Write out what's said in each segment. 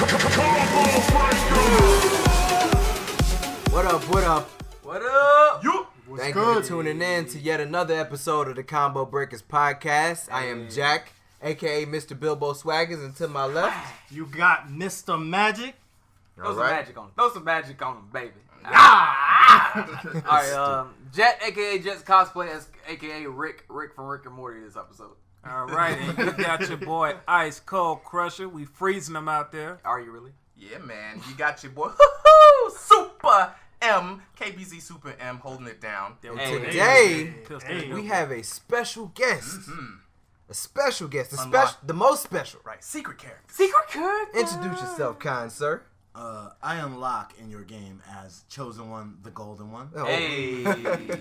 What up, what up? What up? Thank you for tuning in to yet another episode of the Combo Breakers Podcast. I am Jack, a.k.a. Mr. Bilbo Swaggers, and to my left... You got Mr. Magic. Throw some magic on him. Throw some magic on him, baby. Alright, Jet, a.k.a. Jet's cosplay, a.k.a. Rick from Rick and Morty this episode. Alright, and you got your boy Ice Cold Crusher. We freezing them out there. Are you really? Yeah, man. You got your boy Super M, KBZ Super M, holding it down. Today, we have a special guest. A special guest. The most special. Right. Secret character. Secret character. Introduce yourself, kind sir. I unlock in your game as Chosen One, the Golden One. Oh. Hey.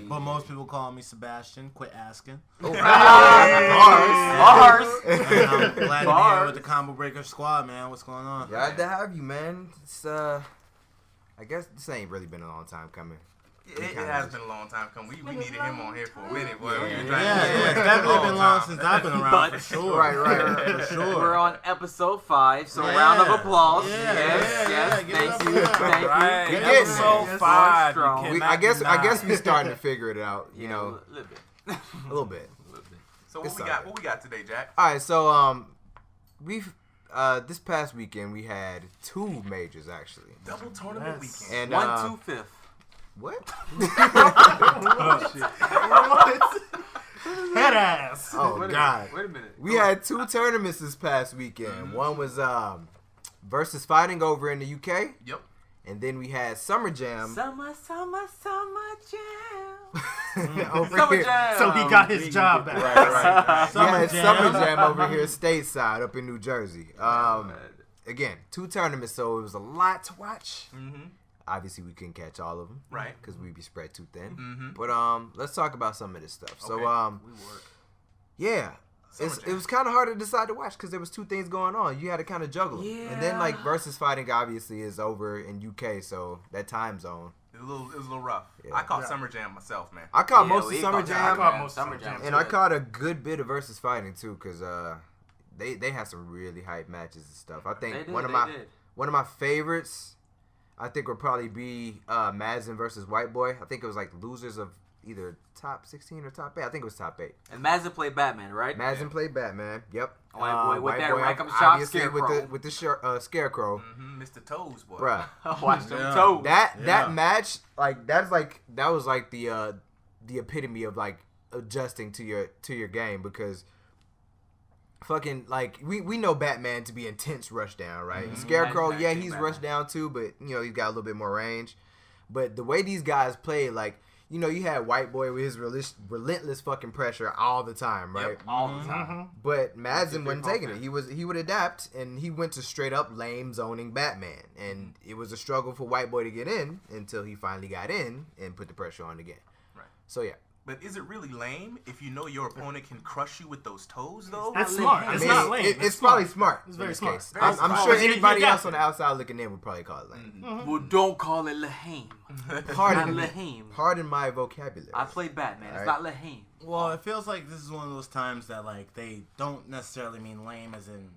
But most people call me Sebastian. Quit asking. Oh. Bars. And I'm glad to be here with the Combo Breaker Squad, man. What's going on? Glad to have you, man. It's, I guess this ain't really been a long time coming. It has been a long time coming. We needed him on here for a minute, boy. Yeah, it's definitely been long since I've been around, for sure. Right. For sure. We're on episode 5, so round of applause. Yeah, Thank you. Right, Good episode getting 5. Strong. You I cannot guess deny. we starting to figure it out, you know, a little bit. a little bit. So It's what we got today, Jack? All right, so we've this past weekend we had 2 majors actually. Double tournament weekend. And 1-2-5. what? Head ass. Oh God! Wait a minute. We had 2 tournaments this past weekend. One was versus fighting over in the UK, Yep. and then we had Summer Jam. Summer jam. over Summer here. jam. So he got his job back. Right. We had Jam. Summer Jam over here stateside up in New Jersey. Again, 2 tournaments, so it was a lot to watch. Mm-hmm. Obviously, we couldn't catch all of them, Right. Because we'd be spread too thin. Mm-hmm. But let's talk about some of this stuff. So Okay. yeah, it was kind of hard to decide to watch because there was 2 things going on. You had to kind of juggle them. And then like versus fighting obviously is over in UK, so that time zone. It was a little rough. Yeah. I caught Summer Jam myself, man. I caught most of Summer Jam, Summer Jam. and I caught a good bit of versus fighting too because they had some really hype matches and stuff. I think one of my favorites. I think would probably be Madsen versus White Boy. I think it was like losers of either top 16 or top 8. I think it was top 8. And Madsen played Batman, right? Madsen played Batman. Yep. White Boy with that rackham shot obviously scarecrow. with the Scarecrow. Mm-hmm. Mr. Toes, boy. Bruh. Watch them toes. That match that was like the epitome of like adjusting to your game because fucking like we know Batman to be intense rushdown, right? Mm-hmm. Scarecrow, Nice, yeah, nice, he's Batman. rushed down too, but you know he's got a little bit more range. But the way these guys play, like you know, you had White Boy with his relentless fucking pressure all the time, right? Yep. all the time. But Madsen wasn't taking it. He would adapt, and he went to straight up lame zoning Batman, and it was a struggle for White Boy to get in until he finally got in and put the pressure on again. Right. So yeah. But is it really lame if you know your opponent can crush you with those toes, though? That's smart. I It's mean, not lame. It's probably smart. It's in very this smart. case. Very I'm smart. sure You anybody got else on the outside looking in would probably call it lame. Well, don't call it Lahame. Pardon Not me. Lahame. Pardon my vocabulary. I play Batman. It's Alright. not Lahame. Well, it feels like this is one of those times that like they don't necessarily mean lame as in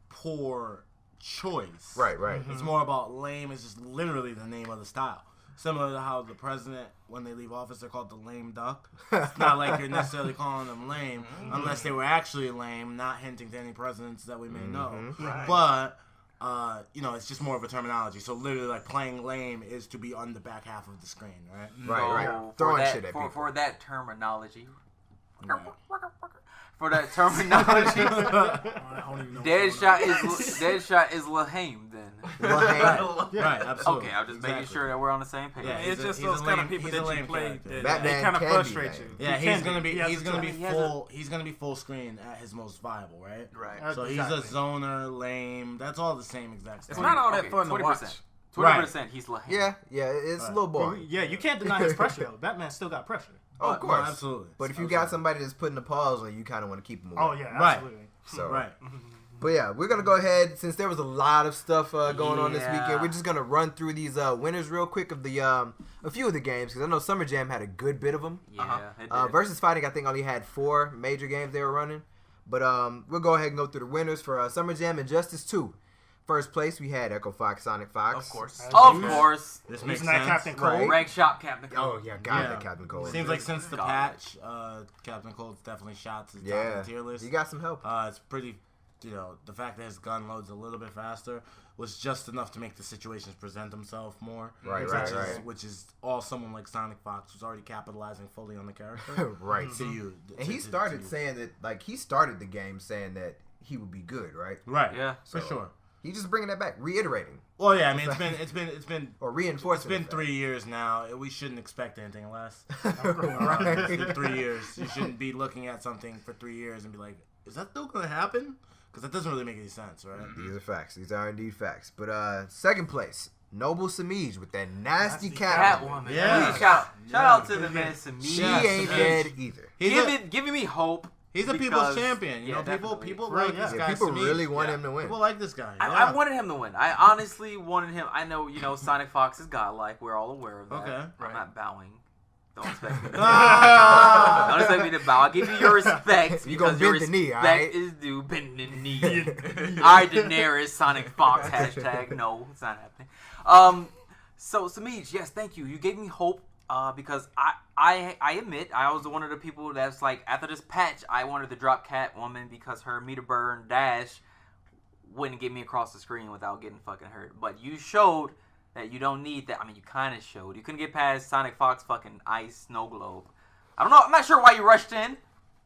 poor choice. Right. It's more about lame as just literally the name of the style. Similar to how the president, when they leave office, they're called the lame duck. It's not like you're necessarily calling them lame unless they were actually lame, not hinting to any presidents that we may know. Right. But you know, it's just more of a terminology. So literally, like playing lame is to be on the back half of the screen, right? Right. So, Throwing for that, shit at people. For that terminology. Right. For that terminology, Deadshot is Lahame then. Right, absolutely. Okay, I'm just making sure that we're on the same page. Yeah, It's just he's those a kind lame- of people he's a that you lame play character. that Batman they kind of can be frustrate lame. you. Yeah, He he's can gonna be. be He has he's a gonna be talent. full he's gonna be full screen at his most viable, right? Right. So Exactly. he's a zoner, lame. That's all the same exact It's stuff. not all that Okay, fun to 20%. watch. 20%. He's Lahame. Yeah, it's a little boring. Yeah, you can't deny his pressure though. Batman still got pressure. Oh, of course. No, absolutely. But if you got somebody that's putting the pause on, you kind of want to keep them away. Oh yeah, Right. absolutely. So, Right. But yeah, we're gonna go ahead since there was a lot of stuff going on this Yeah. weekend. We're just gonna run through these winners real quick of the a few of the games because I know Summer Jam had a good bit of them. Yeah, it did. Versus Fighting, I think only had 4 major games they were running. But we'll go ahead and go through the winners for Summer Jam Injustice 2. First place, we had Echo Fox, Sonic Fox. Of course. Of course. This makes Isn't that sense. Captain Cold? Rank Shop Captain Cold. Oh, yeah, God, Captain Cold. Seems like since the God. patch, Captain Cold's definitely shot to the top of the tier list. He got some help. It's pretty, the fact that his gun loads a little bit faster was just enough to make the situations present themselves more. Right. Which is all someone like Sonic Fox who's already capitalizing fully on the character. Right. To you. And he started saying that, like, he started the game saying that he would be good, right? Right. Yeah. For sure. He's just bringing that back, reiterating. Well, yeah, I mean, it's been or reinforcing. It's been 3 years now. We shouldn't expect anything less. Right. It's been 3 years. You shouldn't be looking at something for 3 years and be like, is that still going to happen? Because that doesn't really make any sense, right? These are facts. These are indeed facts. But second place, Noble Samij with that nasty cat. Catwoman. Yeah. Shout out to the man Samij. She ain't dead either. Giving me hope. He's a people's champion. You know, people like this guy. People Samij. really want him to win. People like this guy. I wanted him to win. I honestly wanted him. I know, Sonic Fox is godlike. We're all aware of that. Okay. I'm not bowing. Don't expect me to Ah! Don't expect me to bow. I'll give you your respect You gonna because your bend the knee, respect alright? is due. Bend the knee. I Daenerys Sonic Fox hashtag. No, it's not happening. So Samij, yes, thank you. You gave me hope. Because I admit I was one of the people that's like, after this patch I wanted to drop Catwoman because her meter burn dash wouldn't get me across the screen without getting fucking hurt. But you showed that you don't need that. I mean, you kind of showed. You couldn't get past Sonic Fox fucking ice snow globe. I don't know. I'm not sure why you rushed in.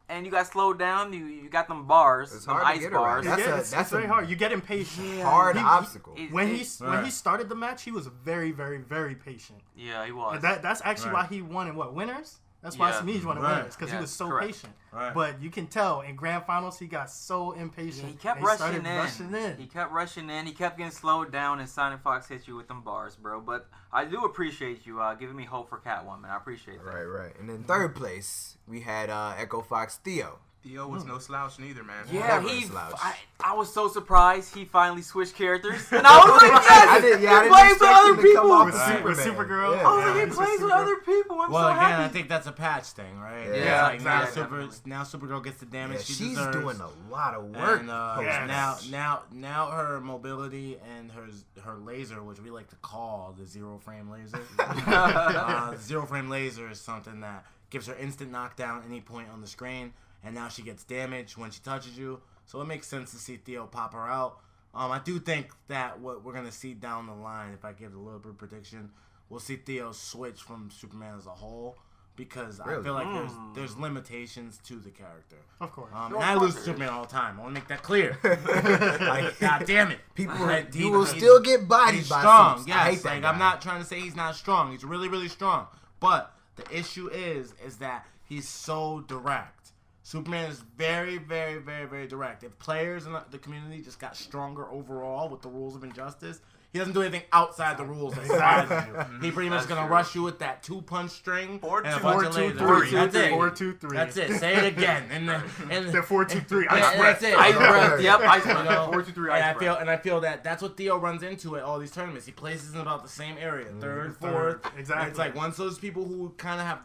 And you got slowed down. You got them bars, It's them hard to ice get bars. around. It's very hard. You get impatient. Hard obstacle. When he started the match, he was very, very, very patient. Yeah, he was. And that's actually why he won in winners? That's why Samij won in winners, because he was so patient. Right. But you can tell in grand finals he got so impatient. Yeah, he kept and rushing rushing in. He kept rushing in. He kept getting slowed down, and Sonic Fox hit you with them bars, bro. But I do appreciate you giving me hope for Catwoman. I appreciate that. Right. And in third place, we had Echo Fox Theo. Theo was no slouch neither, man. Yeah, Never a slouch. I was so surprised he finally switched characters, and I was like, yes, I didn't he plays with expect other him to come people. off With Superman. Supergirl. Yeah. I was like, he plays with other people. I'm so Well, again, happy. I think that's a patch thing, right? Yeah, It's like exactly. now Supergirl gets the damage Yeah, she she's deserves. doing a lot of work. And Yes. now her mobility and her laser, which we like to call the zero frame laser. Zero frame laser is something that gives her instant knockdown any point on the screen, and now she gets damage when she touches you. So it makes sense to see Theo pop her out. I do think that what we're gonna see down the line, if I give a little bit of prediction, we'll see Theo switch from Superman as a whole. Because I feel like there's limitations to the character. Of course. And I lose to Superman all the time. I want to make that clear. Like, God damn it. You will still get bodied He's by strong. Supes. I hate Yes. that Like, guy. I'm not trying to say he's not strong. He's really, really strong. But the issue is that he's so direct. Superman is very, very, very, very direct. If players in the community just got stronger overall with the rules of injustice, he doesn't do anything outside the rules that surprises you. He pretty much gonna rush you with that 2-punch string and a bunch of lasers. That's it. 4-2-3. That's it. Say it again. And The 4-2-3. that's it. Ice breath. Yep, ice You breath. know, 4-2-3 and ice breath. I feel that's what Theo runs into at all these tournaments. He places in about the same area, third, fourth. Exactly. And it's like once those people who kind of have,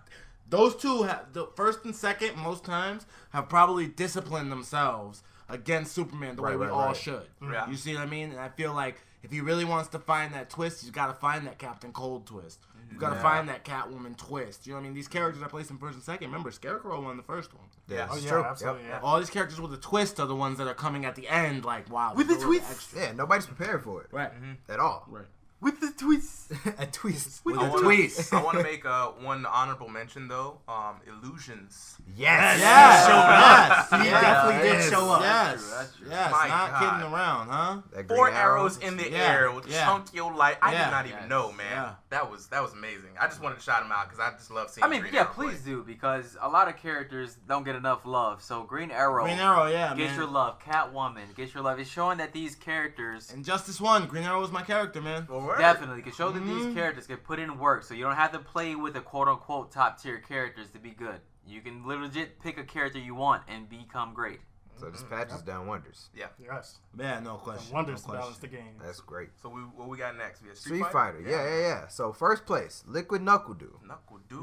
those two have the first and second most times have probably disciplined themselves against Superman the way we all should. Yeah. You see what I mean? And I feel like if he really wants to find that twist, he's got to find that Captain Cold twist. You've got to find that Catwoman twist. You know what I mean? These characters are placed in first and second. Remember, Scarecrow won the first one. Yeah, Oh, it's yeah, true. absolutely. Yep. Yeah. All these characters with a twist are the ones that are coming at the end, like, wow. With the they're a little twist. extra. Yeah, nobody's prepared for it. Right. At all. Right. With the twist. A twist. With I a wanna- twist. I want to make one honorable mention though. Illusions. Yes. Yes. Yes. Yes. He Yes. definitely did show up. Yes. That's true. Yes. My Not God. kidding around, huh? That green 4 arrow. arrows in the Yeah. air with Yeah. chunky light. I Yeah. did not even Yes. know, man. Yeah. That was amazing. I just wanted to shout him out because I just love seeing. I mean, Green yeah, Arrow play. please do, because a lot of characters don't get enough love. So Green Arrow, Green Arrow, yeah, get man. your love. Catwoman, get your love. It's showing that these characters Injustice 1, Green Arrow was my character, man. Well, word. definitely can show that these characters can put in work. So you don't have to play with the quote-unquote top-tier characters to be good. You can legit pick a character you want and become great. So this patch has done wonders. Yeah. Yes. Yeah, no question. Wonders to no balance question. the game. That's great. So what we got next? We have Street Fighter. Yeah. So first place, Liquid Knuckle Dude.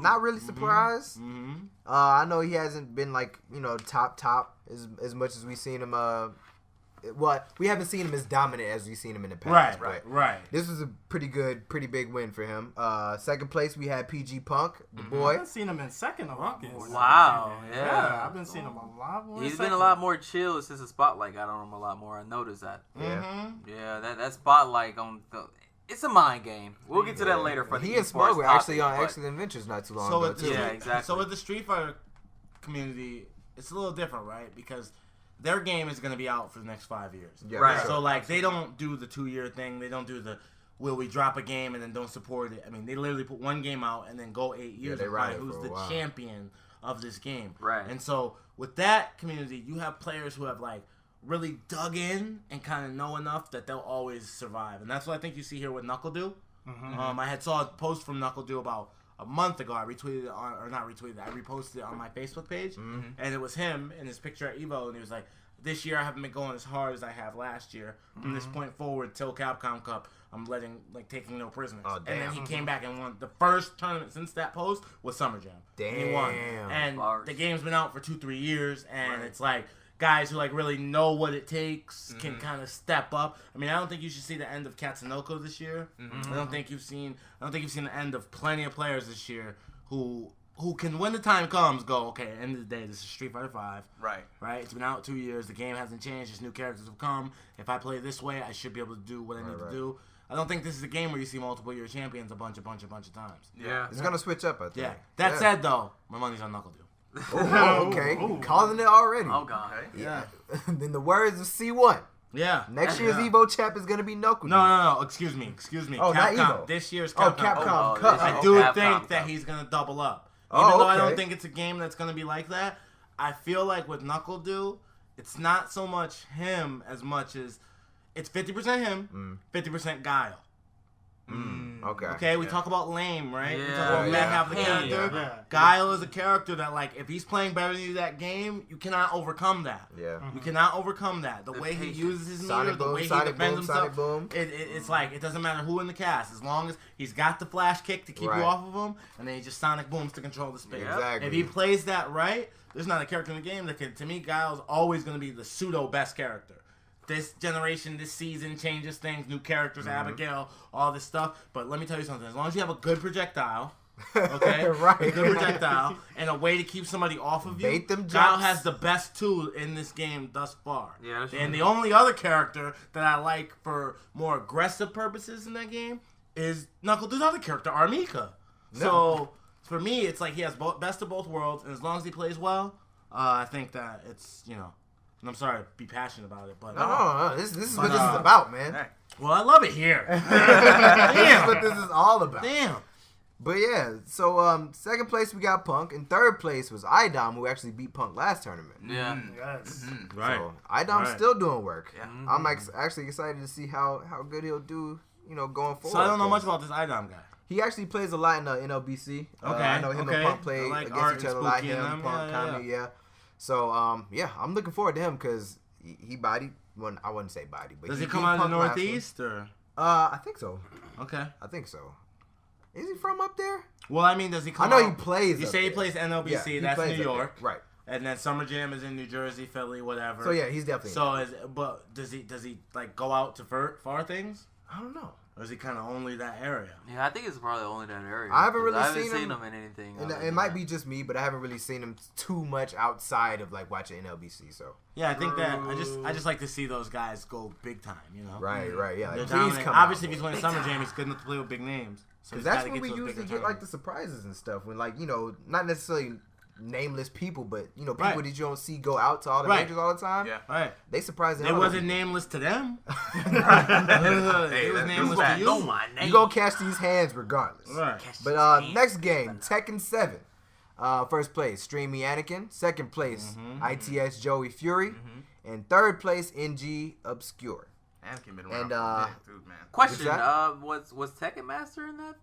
Not really surprised. Mm-hmm. I know he hasn't been like top as much as we've seen him. Well, we haven't seen him as dominant as we've seen him in the past. Right. This was a pretty big win for him. Second place we had PG Punk, the boy. I've seen him in second a lot more. Wow, yeah. I've been seeing him a lot more. He's been a lot more chill since the Spotlight got on him a lot more. I noticed that. Yeah. Yeah, that Spotlight on the... It's a mind game. We'll get to that later. For he the and Smug were actually on but... Excellent Adventures not too long So ago, too. Yeah, exactly. So with the Street Fighter community, it's a little different, right? Because their game is going to be out for the next 5 years. Yeah, Right. So, like, they don't do the 2-year thing. They don't do the, will we drop a game and then don't support it? I mean, they literally put one game out and then go 8 years they and ride find it who's for a the while. champion of this game. Right. And so, with that community, you have players who have, like, really dug in and kind of know enough that they'll always survive. And that's what I think you see here with Knuckle Dew. I had saw a post from Knuckle Dew about a month ago. I retweeted it I reposted it on my Facebook page, and it was him in his picture at Evo, and he was like, "This year I haven't been going as hard as I have last year. From this point forward till Capcom Cup, I'm taking no prisoners." Oh, damn. And then he came back and won the first tournament since that post was Summer Jam. Damn. And he won. And Bars. the game's been out for 2-3 years, and it's like guys who like really know what it takes can kind of step up. I mean, I don't think you should see the end of Katsunoko this year. I don't think you've seen the end of plenty of players this year who can, when the time comes, go, okay, end of the day, this is Street Fighter 5. Right. It's been out 2 years. The game hasn't changed. Just new characters have come. If I play this way, I should be able to do what I need to do. I don't think this is a game where you see multiple year champions a bunch of times. Yeah. It's going to switch up, I think. Yeah. That said, though, my money's on Knuckle Dew. Oh, okay. Calling it already. Oh, God. Okay. Yeah. In the words of C1, Yeah. next year's Evo champ is going to be Knuckle Dude. No. Excuse me. Oh, not Capcom. Evo. This year's Oh, Capcom. Capcom Oh, Cup. this I is do Capcom think that Cup. he's going to double up. Oh, Even though I don't okay. think it's a game that's going to be like that, I feel like with Knuckle Dew, it's not so much him as much as it's 50% him, 50% Guile. Okay. Okay, we talk about lame, right? We talk Yeah. about Matt half the Yeah. character. Yeah. Guile is a character that, like, if he's playing better than you that game, you cannot overcome that. Yeah. You cannot overcome that. The way he patience. uses his meter, Sonic the boom, way he Sonic defends boom, himself, Sonic boom. it's like it doesn't matter who in the cast, as long as he's got the flash kick to keep Right. you off of him, and then he just Sonic booms to control the space. Exactly. If he plays that right, there's not a character in the game that can. To me, Guile's always going to be the pseudo best character. This generation, this season changes things. New characters, Abigail, all this stuff. But let me tell you something. As long as you have a good projectile, okay, Right. a good projectile, and a way to keep somebody off of you, Bait them Guile jumps. has the best tool in this game thus far. Yeah, that's And true. the only other character that I like for more aggressive purposes in that game is Knuckle Dew's other character, Armika. So for me, it's like he has best of both worlds, and as long as he plays well, I think that it's, and I'm sorry to be passionate about it, but No. This is what this is about, man. Hey. well, I love it here. This is Damn. what this is all about. Damn. But yeah, so second place we got Punk, and third place was IDOM, who actually beat Punk last tournament. Yeah. Yes. Right. So IDOM's still doing work. Yeah. I'm actually excited to see how good he'll do, going forward. So I don't know much 'cause about this IDOM guy. He actually plays a lot in NLBC. Okay, I know him okay. and Punk play I like against Art each and other a lot. Spooky and Him, them. Punk, Yeah. Kami, yeah. So I'm looking forward to him because he bodied. Well, I wouldn't say body, but Does he beat come out of the Punk last one. Northeast or? I think so. Okay. I think so. Is he from up there? Well, I mean, does he come I know out? he plays. You up say he there. plays NLBC. Yeah, he That's plays New up there. York. Right. And then Summer Jam is in New Jersey, Philly, whatever. So yeah, he's definitely. So but does he like go out to far things, I don't know. or is he kind of only that area? Yeah, I think it's probably only that area. I haven't really I haven't seen seen him- him in anything. And other it than might that. be just me, but I haven't really seen him too much outside of like watching NLBC. So Yeah, I think that I just like to see those guys go big time. right, yeah. They're Like, please dominant. come. Obviously, out, if he's winning Summer Jam, he's good enough to play with big names. So because he's that's gotta when we to those usually bigger get like the tournaments. surprises and stuff. When like not necessarily nameless people, but people Right. that you don't see go out to all the Right. majors all the time. Yeah. Right. They surprise the It hell out of wasn't you. nameless to them. Hey, It was that's nameless fact. to Know you. my name. You gonna catch these hands regardless. Right. But next game, Tekken 7. First place, Streamy Anakin. Second place, ITS Joey Fury. And third place, NG Obscure. Anakin been around for a minute, too, man. Question: was Tekken Master in that?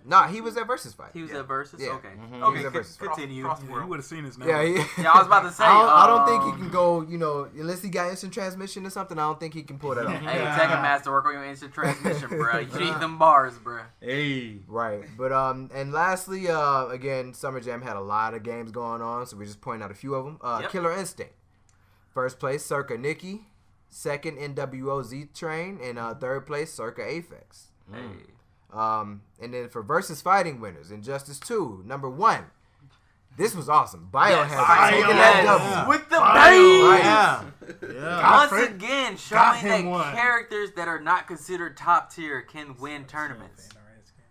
Nah, he was at Versus Fight. He was at Versus. Yeah. Okay. Mm-hmm. Okay. He was at Versus Fight. Continue. You would have seen his name. Yeah, I was about to say. I don't think he can go. Unless he got instant transmission or something. I don't think he can pull that off. Hey, Tekken Master, work on your instant transmission, bro. You need them bars, bro. Hey. Right, but and lastly, again, Summer Jam had a lot of games going on, so we just pointing out a few of them. Killer Instinct, first place, Circa Nikki. Second, NWO Z Train, and third place, Circa Aphex. Hey. And then for Versus Fighting winners, Injustice 2, number 1. This was awesome. Biohazard with the bang. Right. Once again, showing that characters that are not considered top tier can win tournaments.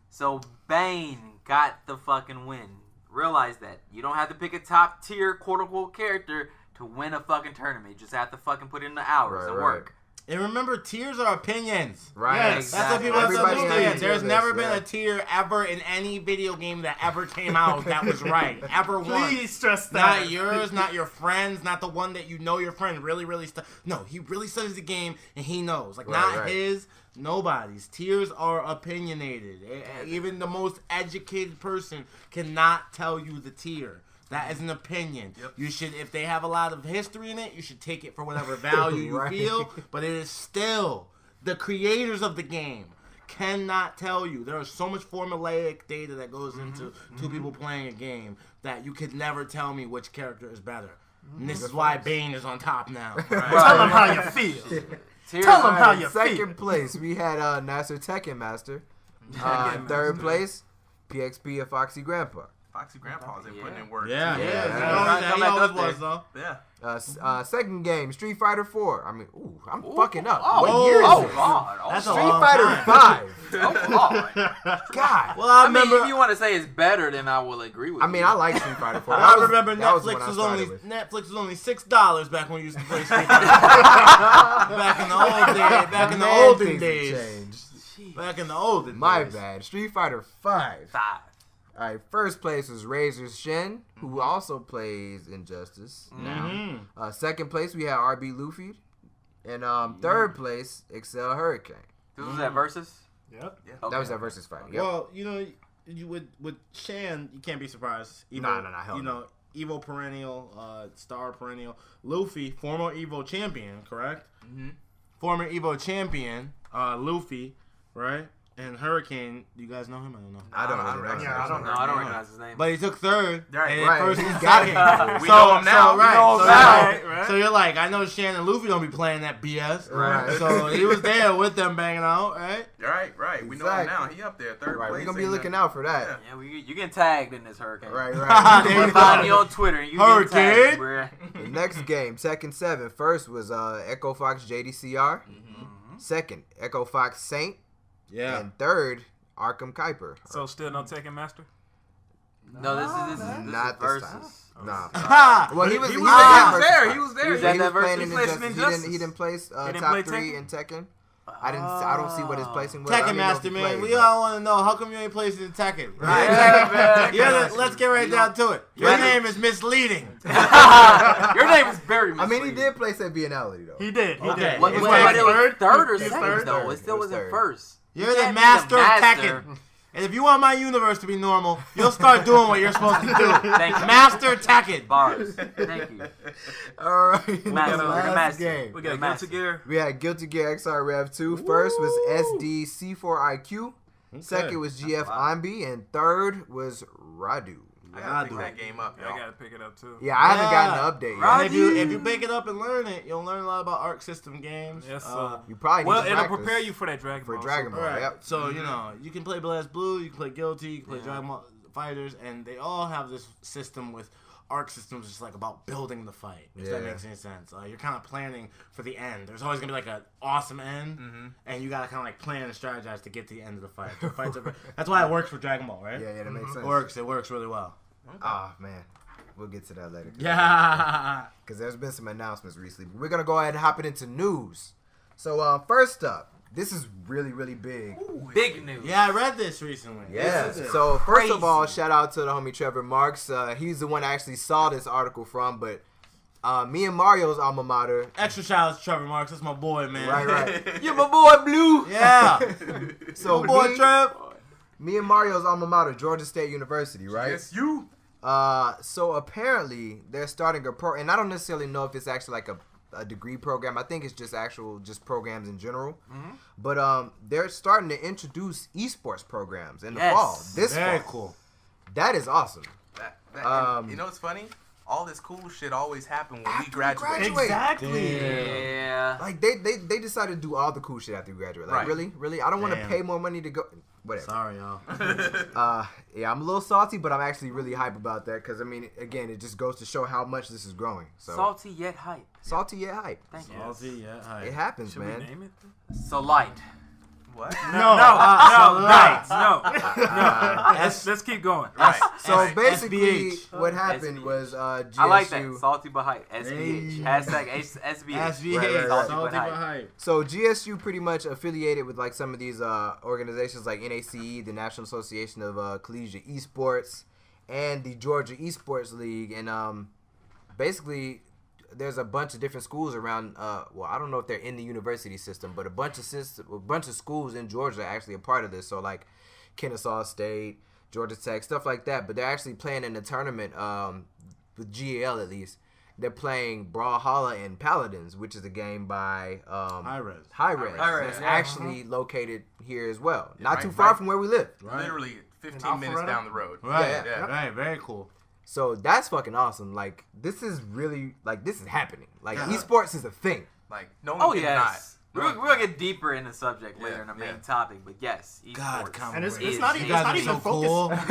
So Bane got the fucking win. Realize that you don't have to pick a top tier quote unquote character to win a fucking tournament. You just have to fucking put in the hours and work. And remember, tiers are opinions. Right. Yes, exactly. That's what people have to understand. There's never been a tier ever in any video game that ever came out that was right. Ever once. Please stress that. Not yours, not your friends, not the one that you know your friend really No, he really studies the game and he knows. His, nobody's. Tiers are opinionated. Even the most educated person cannot tell you the tier. That is an opinion. Yep. You should, if they have a lot of history in it, you should take it for whatever value you feel. But it is still the creators of the game cannot tell you. There is so much formulaic data that goes into two people playing a game that you could never tell me which character is better. And this is why Bane is on top now. Right. Tell them how you feel. Tell them how you feel. Second place, we had Nasser Tekken Master. Third place, PXP of Foxy Grandpa. Foxy Grandpa's been putting in work. Yeah. He always was, though. Yeah. Second game, Street Fighter 4. I mean, I'm fucking up. Oh, what year is this? God. That's Street Fighter 5. Oh, God. God. Well, I mean, remember. if you want to say it's better, then I will agree with you. I mean, I like Street Fighter 4. I remember Netflix was only $6 back when we used to play Street Fighter. Back in the olden days. Back in the olden days. My bad. Street Fighter 5. All right, first place was Razor Shen, who also plays Injustice now. Second place, we had RB Luffy. And third place, Excel Hurricane. This was at Versus? Yep. Yeah. Okay. That was at Versus Fight. Yep. Well, with Shan, you can't be surprised. Hell no. Evo perennial, star perennial. Luffy, former Evo champion, correct? Mm-hmm. Former Evo champion, Luffy, right? And Hurricane, do you guys know him? I don't know. I don't recognize his name. But he took third. Right. And first he got it. We know him now. Right. So you're like, I know Shan and Luffy don't be playing that BS. Right. So he was there with them banging out, right? Right. We know him now. He up there, third place. We're going to be looking out for that. Yeah, you get tagged in this Hurricane. Right. You find me on Twitter. You get tagged, bro. The next game, Tekken 7. First was Echo Fox JDCR. Second, Echo Fox Saint. Yeah. And third, Arkham Kuiper. So still no Tekken Master? No, this is not this Versus. Nah. Well, he was there. He was there. He was at that playing Versus. in Injustice. He didn't place top 3 in Tekken. I don't see what his placing was. Tekken Master, man. We all want to know, how come you ain't placing in Tekken? Right? Yeah, let's get right down to it. Your name is misleading. Your name is very misleading. I mean, he did place at Biennale, though. He did. Okay. But it was third or second, though. It still wasn't first. You're the master of Tekken. And if you want my universe to be normal, you'll start doing what you're supposed to do. Thank you. Master Tekken. Bars. Thank you. All right. Last game. We got Guilty Gear. We had Guilty Gear XR Rev 2. First was SD C4IQ. Second was GF Ambi. And third was Radu. I gotta pick that game up, y'all. I gotta pick it up too. Yeah, I haven't gotten the update yet. And if you pick it up and learn it, you'll learn a lot about Arc System games. Yes, sir. You probably need to it'll practice prepare you for that Dragon Ball. For Dragon Ball, Right. yep. So, you can play Blast Blue, you can play Guilty, you can play Dragon Ball Fighters, and they all have this system with Arc Systems, just like about building the fight, if that makes any sense. You're kind of planning for the end. There's always going to be like an awesome end, and you got to kind of like plan and strategize to get to the end of the fight. That's why it works for Dragon Ball, right? Yeah, that makes sense. It works really well. Oh, man. We'll get to that later. Yeah. Because there's been some announcements recently. But we're going to go ahead and hop it into news. So, first up, this is really, really big. Ooh, big news. Yeah, I read this recently. Yeah. So, first of all, shout out to the homie Trevor Marks. He's the one I actually saw this article from, but Me and Mario's alma mater. Extra shout out to Trevor Marks. That's my boy, man. Right. You're my boy, Blue. Yeah. So my boy, Trev. Me and Mario's alma mater, Georgia State University, right? Yes, you. So apparently they're starting a pro, and I don't necessarily know if it's actually like a degree program. I think it's just programs in general. Mm-hmm. But they're starting to introduce eSports programs in the Yes. fall. This Very fall. cool. That is awesome. And you know what's funny? All this cool shit always happened when we graduate. Exactly. Yeah. Like they decided to do all the cool shit after you graduate. Like Right. really, I don't want to Damn. pay more money to go. Whatever. Sorry, y'all. Yeah, I'm a little salty, but I'm actually really hype about that because I mean, again, it just goes to show how much this is growing. So Salty yet hype. salty yet hype. Thank you. Salty, yeah. Hi. It happens, Should man. we name it? So light. What? No. Let's keep going. Right. So basically, SBH. what happened SBH. was GSU. I like that. Salty but hype. SBH. Hey. Hashtag SBH. SVH. Right. Salty Salty but hype. but hype. So GSU pretty much affiliated with like some of these organizations like NACE, the National Association of Collegiate Esports, and the Georgia Esports League, and basically there's a bunch of different schools around. Well, I don't know if they're in the university system, but a bunch of schools in Georgia are actually a part of this. So like Kennesaw State, Georgia Tech, stuff like that. But they're actually playing in the tournament with GAL at least. They're playing Brawlhalla and Paladins, which is a game by Hi-Res. Hi-Res. Hi-Res, That's yeah. actually located here as well. Not right, too far right. from where we live. Right. Literally 15 In minutes Alpharetta? down the road. Right. Yeah. Right. Very cool. So that's fucking awesome. Like this is really this is happening. Like Yeah. esports is a thing. Like, no one Oh can yes. deny. We're gonna get deeper in the subject later Yeah, in the main yeah. topic, but yes, esports. God, come And it's is- not You even, guys it's are not so even cool. focused.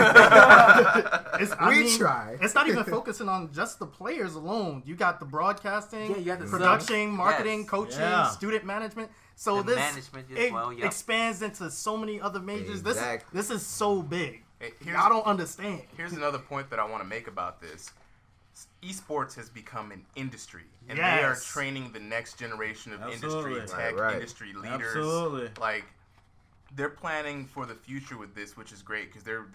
Try. It's not even focusing on just the players alone. You got the broadcasting, Yeah, you got the production, subs. marketing, Yes. coaching, Yeah. student management. So And this management as it well, yep. expands into so many other majors. Exactly. This is so big. Hey, I don't understand. Here's another point that I want to make about this. Esports has become an industry, and they are Yes. training the next generation of Absolutely. industry tech, Right. industry leaders. Absolutely. Like, they're planning for the future with this, which is great because they're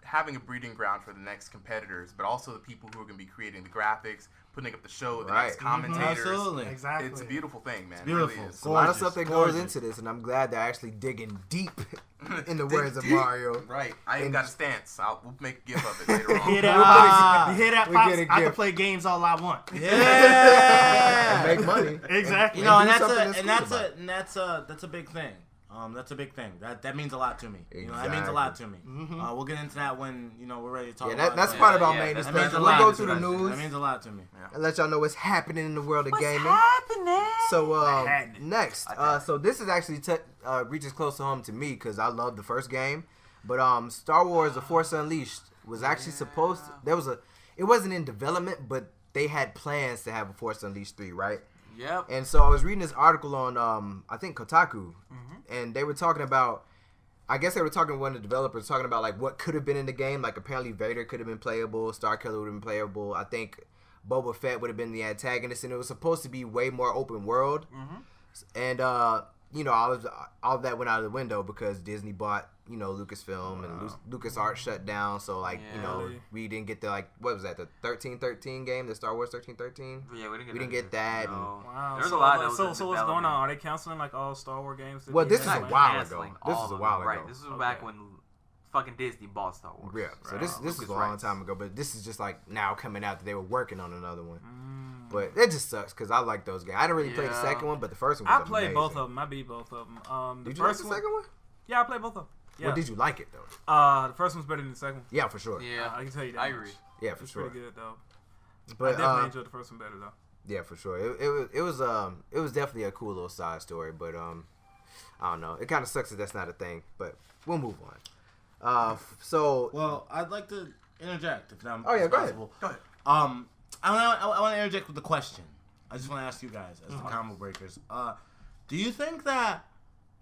having a breeding ground for the next competitors, but also the people who are going to be creating the graphics, putting up the show, the Right. next commentators. Absolutely. Exactly. It's a beautiful thing, man. beautiful. It really is. A lot of Gorgeous, stuff that gorgeous. goes into this, and I'm glad they're actually digging deep in the words of Mario. Right. I ain't And- got a stance. We'll make a gif of it later on. You hear that, Ah. Pops? You hear that, We Pops? get a I can gift. play games all I want. Yeah. And make money. Exactly. You know, and do that's something a that's and cool that's about a it. and that's a big thing. That's a big thing. That means a lot to me. You know, that means a lot to me. We'll get into that when we're ready to talk. Yeah, about that's it. part of our yeah, main that discussion. means a We'll lot. go through the That news means a lot to me. and let y'all know what's happening in the world of gaming. happening? So Happening. next, so this is actually reaches close to home to me because I love the first game, but Star Wars: The Force Unleashed was actually supposed to, it wasn't in development, but they had plans to have a Force Unleashed 3, right? Yep. And so I was reading this article on I think Kotaku, and they were talking about. I guess they were talking to one of the developers, talking about like what could have been in the game. Like apparently Vader could have been playable, Starkiller would have been playable. I think Boba Fett would have been the antagonist, and it was supposed to be way more open world. And all of that went out of the window because Disney bought Lucasfilm and LucasArts shut down. So like Yeah. we didn't get the what was that, the 1313 game, the Star Wars 1313. Yeah, we didn't get that. No. Wow. There's so, a lot like, of so those what's in going on? development. Are they canceling like all Star Wars games? that Well, they this had is a planned? while Canceling ago. This all is a of while them. ago. Right. This was back when fucking Disney bought Star Wars. Yeah, so this is Lucas a long rights. time ago, but this is just like now coming out that they were working on another one. But it just sucks because I like those games. I didn't really play the Yeah. second one, but the first one I was played amazing. both of them. I beat both of them. The Did you like first the one, second one? yeah, I played both of them. Yeah. Well, did you like it though? The first one's better than the second one. Yeah, for sure. Yeah, I can tell you that. I much. agree. Yeah, for It's sure. pretty good though. I But definitely enjoyed the first one better though. yeah, for sure. It was definitely a cool little side story, but I don't know. It kind of sucks that that's not a thing, but we'll move on. So Well, I'd like to interject if I'm Oh, yeah, go ahead. possible. Go ahead. I want to interject with a question. I just want to ask you guys as the combo breakers. Do you think that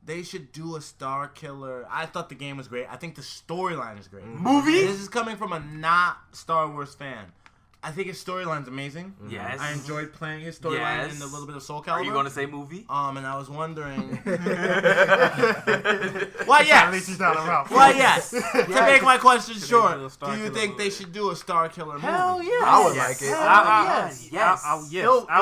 they should do a Star Killer? I thought the game was great. I think the storyline is great. Mm-hmm. Movie? This is coming from a not Star Wars fan. I think his storyline's amazing. Yes. I enjoyed playing his storyline and a little bit of Soul Calibur. Are you going to say movie? And I was wondering. Why yes? Why yes? To make my question short, do you think they should do a Star Killer movie? Hell yeah! I would like it. Yes. I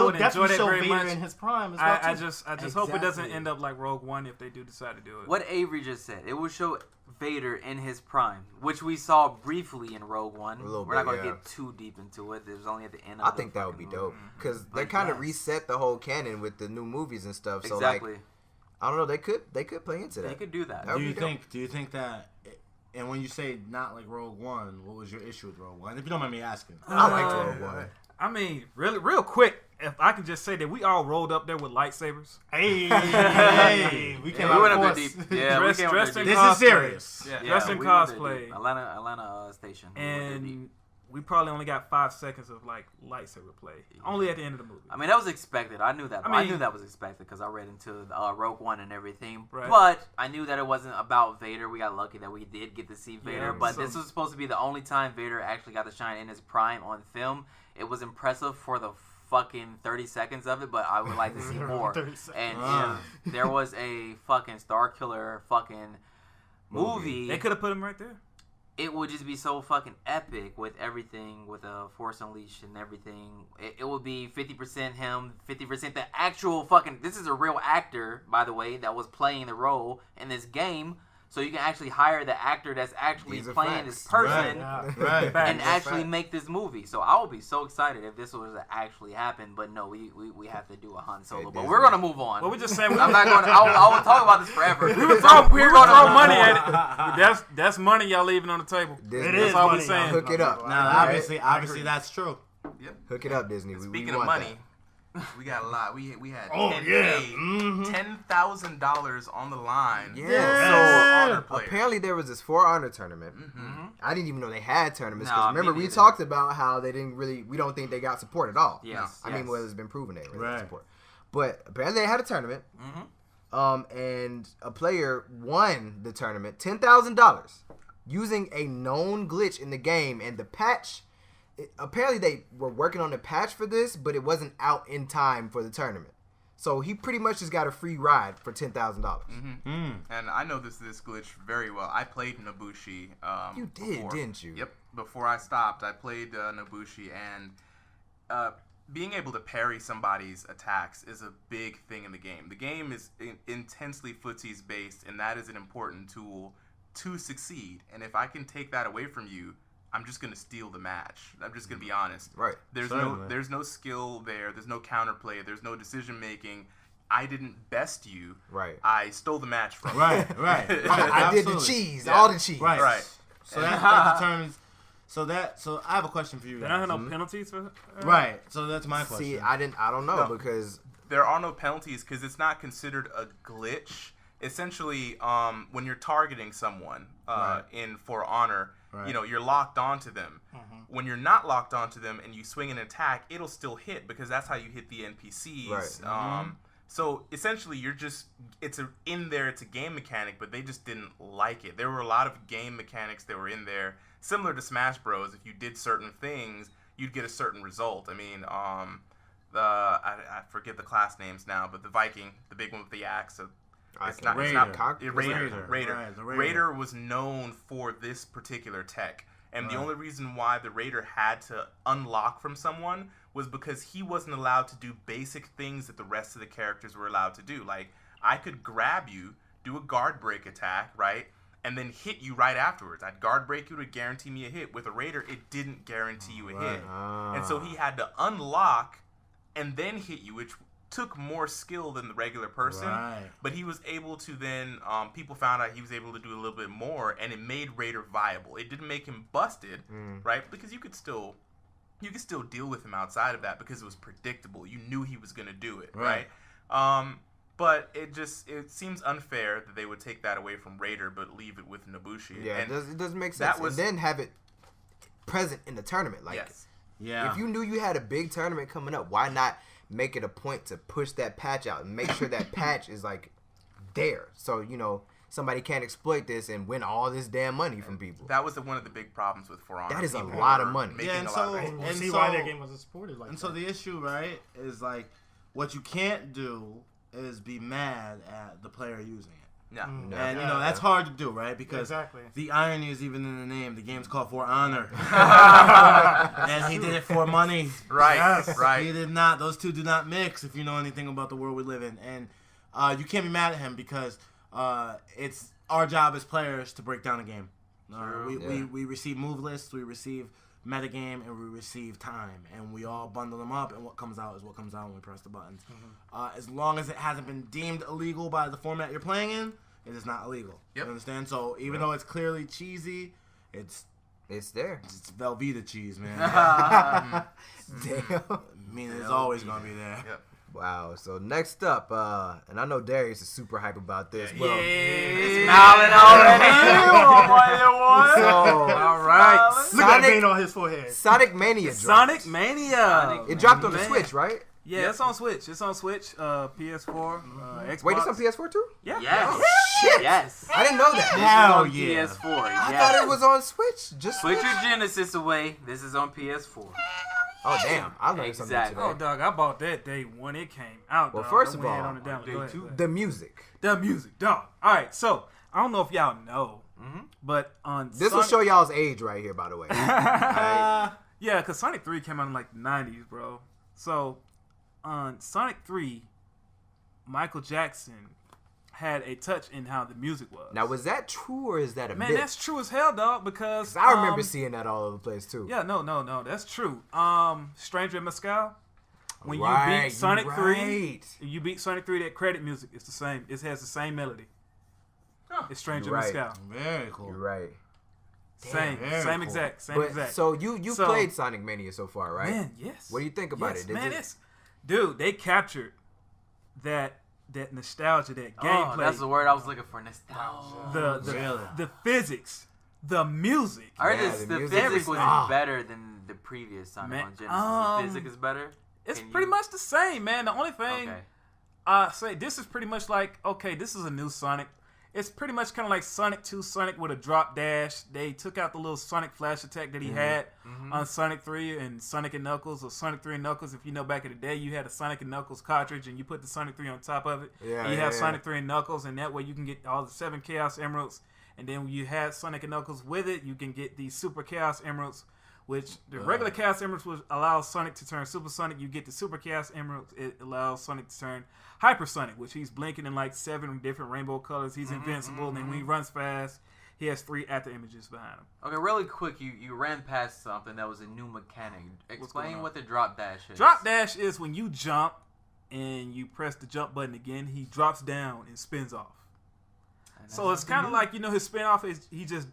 would enjoy that very Vader much. in his prime. I just hope it doesn't end up like Rogue One if they do decide to do it. What Avery just said, it will show Vader in his prime, which we saw briefly in Rogue One. We're not going to get too deep into it. It was only at the end of I think that would be dope because they kind of reset the whole canon with the new movies and stuff. So exactly. Like, I don't know. They could play into that. They could do that. Do you think that? And when you say not like Rogue One, what was your issue with Rogue One? If you don't mind me asking. I liked Rogue One. I mean, really, real quick, if I can just say that we all rolled up there with lightsabers. Hey, we went up there deep. Yeah, dressed in This cosplay. is serious. Yeah, dressed in we cosplay. Atlanta station. And we probably only got 5 seconds of like lightsaber play. Only at the end of the movie. I mean, that was expected. I knew that. I knew that was expected because I read into Rogue One and everything. Right. But I knew that it wasn't about Vader. We got lucky that we did get to see Vader. Yeah, but this was supposed to be the only time Vader actually got to shine in his prime on film. It was impressive for the fucking 30 seconds of it, but I would like to see more. And if there was a fucking Star Killer fucking movie, They could have put him right there. it would just be so fucking epic with everything, with Force Unleashed and everything. It would be 50% him, 50% the actual fucking... This is a real actor, by the way, that was playing the role in this game. So you can actually hire the actor that's actually playing this person and actually make this movie. So I would be so excited if this was to actually happen. But no, we have to do a Han Solo. But we're going to move on. Well, we just saying... I'm not going to... I will talk about this forever. We're going to throw money at it. That's money y'all leaving on the table. That's all we're saying. Hook it up. Now, obviously that's true. Yep. Hook it up, Disney. Speaking of money, we got a lot. We had $10,000 on the line. Yeah. So apparently there was this For Honor tournament. I didn't even know they had tournaments because remember we talked about how they didn't really. We don't think they got support at all. I mean, well, it's been proven they really got support. But apparently they had a tournament. And a player won the tournament $10,000 using a known glitch in the game, and the patch. Apparently they were working on the patch for this, but it wasn't out in time for the tournament. So he pretty much just got a free ride for $10,000. And I know this glitch very well. I played Nobushi. You did, before. didn't you? Yep. Before I stopped, I played Nobushi, and being able to parry somebody's attacks is a big thing in the game. The game is intensely footsies based, and that is an important tool to succeed. And if I can take that away from you, I'm just gonna steal the match. I'm just gonna be honest. Right. There's no skill there. There's no counterplay. There's no decision making. I didn't best you. Right. I stole the match from you. Right. I did the cheese, all the cheese. Right. So that determines. So I have a question for you. They don't have no penalties for that? Right. So that's my question. See, I don't know because there are no penalties because it's not considered a glitch. Essentially, when you're targeting someone in For Honor. Right. You know, you're locked onto them. When you're not locked onto them and you swing an attack, it'll still hit because that's how you hit the NPCs. Right. So essentially, it's a game mechanic, but they just didn't like it. There were a lot of game mechanics that were in there, similar to Smash Bros. If you did certain things, you'd get a certain result. I mean, I forget the class names now, but the Viking, the big one with the axe. Raider was known for this particular tech. And the only reason why the Raider had to unlock from someone was because he wasn't allowed to do basic things that the rest of the characters were allowed to do. Like, I could grab you, do a guard break attack, right? And then hit you right afterwards. I'd guard break you to guarantee me a hit. With a Raider, it didn't guarantee you a hit. And so he had to unlock and then hit you, which took more skill than the regular person, but he was able to then, people found out he was able to do a little bit more, and it made Raider viable. It didn't make him busted, right? Because you could still deal with him outside of that because it was predictable. You knew he was going to do it, right? But it seems unfair that they would take that away from Raider but leave it with Nobushi. Yeah, it doesn't make sense. And then have it present in the tournament. Like, if you knew you had a big tournament coming up, why not make it a point to push that patch out and make sure that patch is like there, so you know somebody can't exploit this and win all this damn money from people. That was one of the big problems with For Honor. That is a People lot of were money. making Yeah, and a so lot of money. and see so, why their game wasn't supported like and that. so the issue, right, is like what you can't do is be mad at the player using it. Yeah. No. And you know that's hard to do, right? Because Exactly. the irony is even in the name. The game's called For Honor, and he did it for money. Right. Yes. Right. He did not. Those two do not mix. If you know anything about the world we live in, and you can't be mad at him because it's our job as players to break down a game. We receive move lists, we receive metagame, and we receive time, and we all bundle them up, and what comes out is what comes out when we press the buttons. As long as it hasn't been deemed illegal by the format you're playing in, it is not illegal. Yep. You understand? So even though it's clearly cheesy, it's there. Velveeta cheese, man. Damn. I mean, it's always gonna be there. Yep. Wow. So next up, and I know Darius is super hype about this. Well, Smiling already. All right. Look at that vein on his forehead. Sonic Mania dropped. Sonic Mania. It dropped on the Man. Switch, right? Yeah, it's on Switch. It's on Switch. PS4, Xbox. Wait, it's on PS4 too? Yeah. Yes. Shit. Yes. I didn't know that. Hell This is on yeah. PS4. I yes. thought it was on Switch. Just Put Switch. your Genesis away. This is on PS4. Oh damn! I learned something Exactly. today. Oh, dog, I bought that day when it came out. Well, dog. first I of went all, on it down. day Go ahead, two. go ahead. The music. The music, dog. All right, so I don't know if y'all know, but on This will show y'all's age right here, by the way. Yeah, because Sonic 3 came out in like the 90s, bro. So on Sonic 3, Michael Jackson had a touch in how the music was. Now, was that true or is that a Man, myth? that's true as hell, dog, because 'Cause I remember seeing that all over the place too. Yeah, no, that's true. Stranger in Mescal. When you Right, beat Sonic you're 3, right. you beat Sonic 3, that credit music is the same. It has the same melody. It's Stranger You're in right. Mescal. Very cool. You're right. Same Very exact. But so you So- played Sonic Mania so far, right? Man, yes. What do you think about Yes, it? Is man, it- it's dude. They captured that nostalgia, that Oh, gameplay, that's the word I was looking for. Nostalgia. the physics, the music. I heard Yeah, this, the the music physics is- was Ah. better than the previous Sonic Man, on Genesis. The physics is better. It's Can pretty you- much the same, man. The only thing Okay. I say, this is pretty much like, okay, this is a new Sonic. It's pretty much kind of like Sonic 2 Sonic with a drop dash. They took out the little Sonic flash attack that he had on Sonic 3 and Sonic and Knuckles, or Sonic 3 and Knuckles. If you know, back in the day, you had a Sonic and Knuckles cartridge and you put the Sonic 3 on top of it. Yeah, and you yeah, have yeah. Sonic 3 and Knuckles, and that way you can get all the 7 Chaos Emeralds. And then when you had Sonic and Knuckles with it, you can get the Super Chaos Emeralds, which the regular Chaos Emeralds would allow Sonic to turn Super Sonic. You get the Super Chaos Emeralds. It allows Sonic to turn Hyper Sonic, which he's blinking in like 7 different rainbow colors. He's invincible, and then when he runs fast, he has 3 after images behind him. Okay, really quick, you ran past something that was a new mechanic. going Explain on? what the drop dash is. Drop dash is when you jump and you press the jump button again, he drops down and spins off. So it's kind of like, his spin off is he just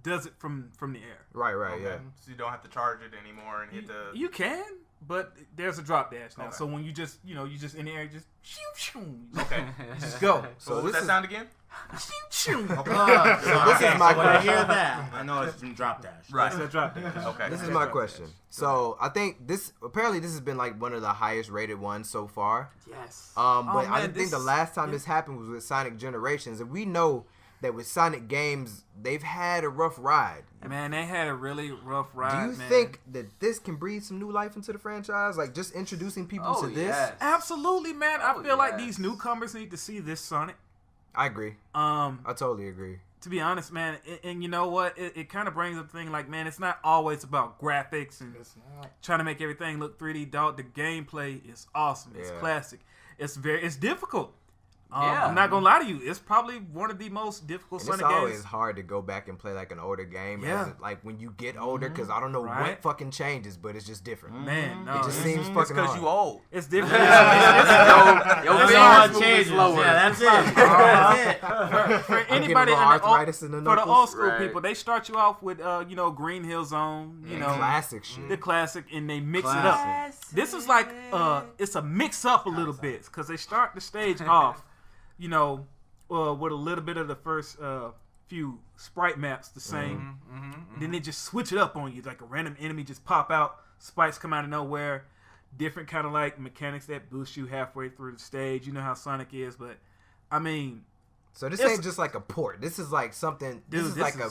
does it from the air. Right, Okay. yeah. So you don't have to charge it anymore and hit the. You can, but there's a drop dash now. Okay. So when you just in the air, just shoo, shoo, Okay. just go. So what was this that is- sound again? Shoo, shoo. So this is my when I question. hear that, I know it's from Drop Dash. Right. That's a drop dash. Okay. This is my question. So I think this has been like one of the highest rated ones so far. Yes. But Oh, I man, didn't think the this- last time this happened was with Sonic Generations, and we know that with Sonic games they've had a rough ride. Man, they had a really rough ride. Do you man. think that this can breathe some new life into the franchise? Like just introducing people to this? Yes. Absolutely, man. I Oh, feel like yes. these newcomers need to see this Sonic. I agree. I totally agree. To be honest, man, and you know what? It kind of brings up the thing like, man, it's not always about graphics and trying to make everything look 3D. Dog, the gameplay is awesome. It's Yeah. classic. It's difficult. Yeah. I'm not gonna lie to you. It's probably one of the most difficult And it's Sonic always games. hard to go back and play like an older game. Yeah. Like when you get older, because I don't know Right. what fucking changes, but it's just different. Man, no, It just it's, seems It's fucking because hard. you old. it's different. Yo, That's all Vance it moving changes. slower. Yeah, that's it. That's it. For I'm anybody getting a little in arthritis in the for the knuckles. old school Right. people, they start you off with Green Hill Zone, And know, classic shit. the classic, and they mix it Classic. up. This is like it's a mix up a little bit because they start the stage off, with a little bit of the first few sprite maps the same. And then they just switch it up on you, like a random enemy just pop out, spikes come out of nowhere, different kind of like mechanics that boost you halfway through the stage. You know how Sonic is, but I mean, So this ain't just like a port. This is like something. This is like a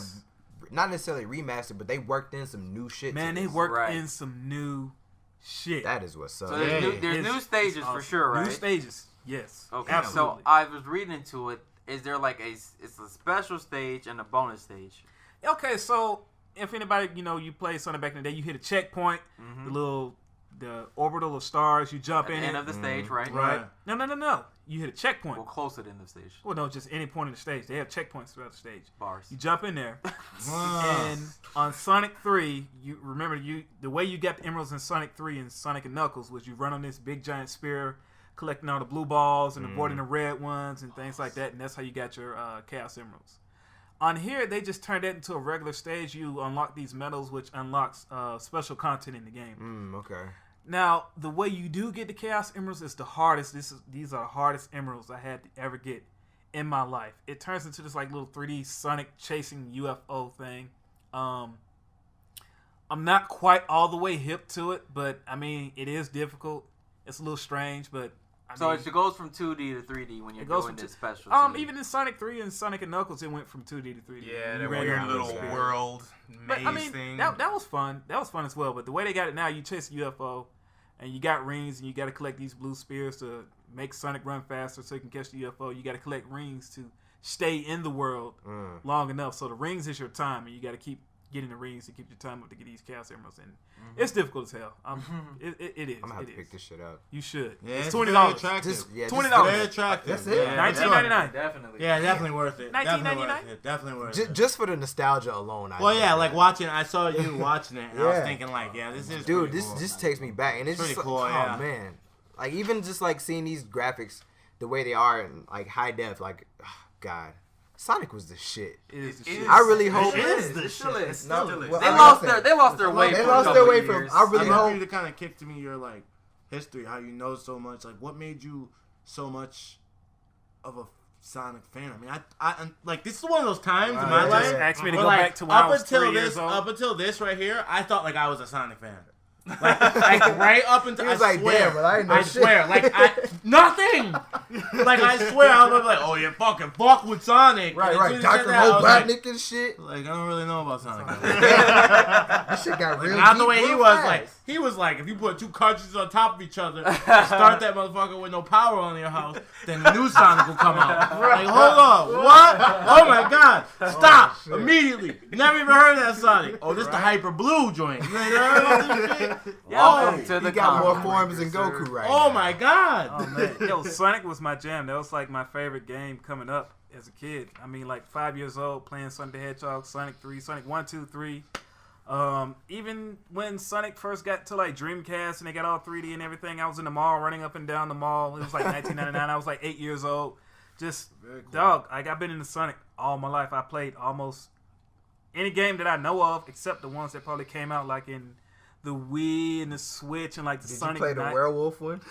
not necessarily remastered, but they worked in some new shit. Man, they worked in some new shit. That is what's up. So there's new stages for sure, right? New stages, yes. Okay. Absolutely. So I was reading into it. Is there like it's a special stage and a bonus stage? Okay, so if anybody you play Sonic back in the day, you hit a checkpoint, the orbital of stars, you jump in. End of the stage, right? Right. No. You hit a checkpoint. Well, close to the end of the stage. Well, no, just any point in the stage. They have checkpoints throughout the stage. Bars. You jump in there, and on Sonic 3, you remember the way you got the emeralds in Sonic 3 and Sonic and Knuckles was you run on this big giant spear, collecting all the blue balls and avoiding the red ones and things like that, and that's how you got your Chaos Emeralds. On here, they just turned that into a regular stage. You unlock these medals, which unlocks special content in the game. Okay. Now, the way you do get the Chaos Emeralds is the hardest. These are the hardest emeralds I had to ever get in my life. It turns into this like little 3D Sonic chasing UFO thing. I'm not quite all the way hip to it, but I mean, it is difficult. It's a little strange, but it goes from 2D to 3D when you're going to special. Even in Sonic 3 and Sonic and Knuckles, it went from 2D to 3D. Yeah, that weird little world maze thing. That was fun. That was fun as well. But the way they got it now, you chase a UFO, and you got rings, and you got to collect these blue spears to make Sonic run faster so you can catch the UFO. You got to collect rings to stay in the world long enough. So the rings is your time, and you got to keep getting the rings to keep your time up to get these Chaos Emeralds. And it's difficult as hell. It is. I'm gonna have to pick this shit up. You should. Yeah, it's $20. $20. Very attractive. That's it. Yeah, $19.99. Definitely. Yeah, definitely worth it. $19.99. Definitely worth it. Just for the nostalgia alone. Like watching. I saw you watching it, and I was thinking, like, this is. Dude, this cool. just takes me back, and it's pretty just cool. oh man, like even just like seeing these graphics the way they are in like high def, like God. Sonic was the shit. It is the shit. I really hope It is the still shit. is. Still They is. lost their way. They for lost a their couple way of from. years. I really I hope. want you to kind of kick to me your like history, how you know so much. Like, what made you so much of a Sonic fan? I mean, I like this is one of those times in my life. Asked me to where, go like, back to when I was 3 years old. Up until this right here, I thought like I was a Sonic fan. Like right up until He was I like, swear, damn, but I ain't know shit. swear, like nothing. Like I swear, I was like, oh, you fucking fuck with Sonic. Right. Dr. Dr. Robotnik and shit. Like I don't really know about Sonic. This shit got real. Not deep the way he real was. fast. Like he was like, if you put 2 cartridges on top of each other and start that motherfucker with no power on your house, then the new Sonic will come out. Like, hold on, what? Oh my God! Stop immediately. Never even heard of that Sonic. Oh, this the Hyper Blue joint. You ain't heard of this shit? To the he got more forms than Goku right Oh now. my God! Oh man, yo, Sonic was my jam. That was like my favorite game coming up as a kid. I mean, like 5 years old, playing Sonic the Hedgehog, Sonic 3, Sonic 1, 2, 3. Even when Sonic first got to like Dreamcast and they got all 3D and everything, I was in the mall running up and down the mall. It was like 1999. I was like 8 years old. Just dog. Like I've been into Sonic all my life. I played almost any game that I know of, except the ones that probably came out like in the Wii and the Switch and like the Did Sonic. you play the werewolf one?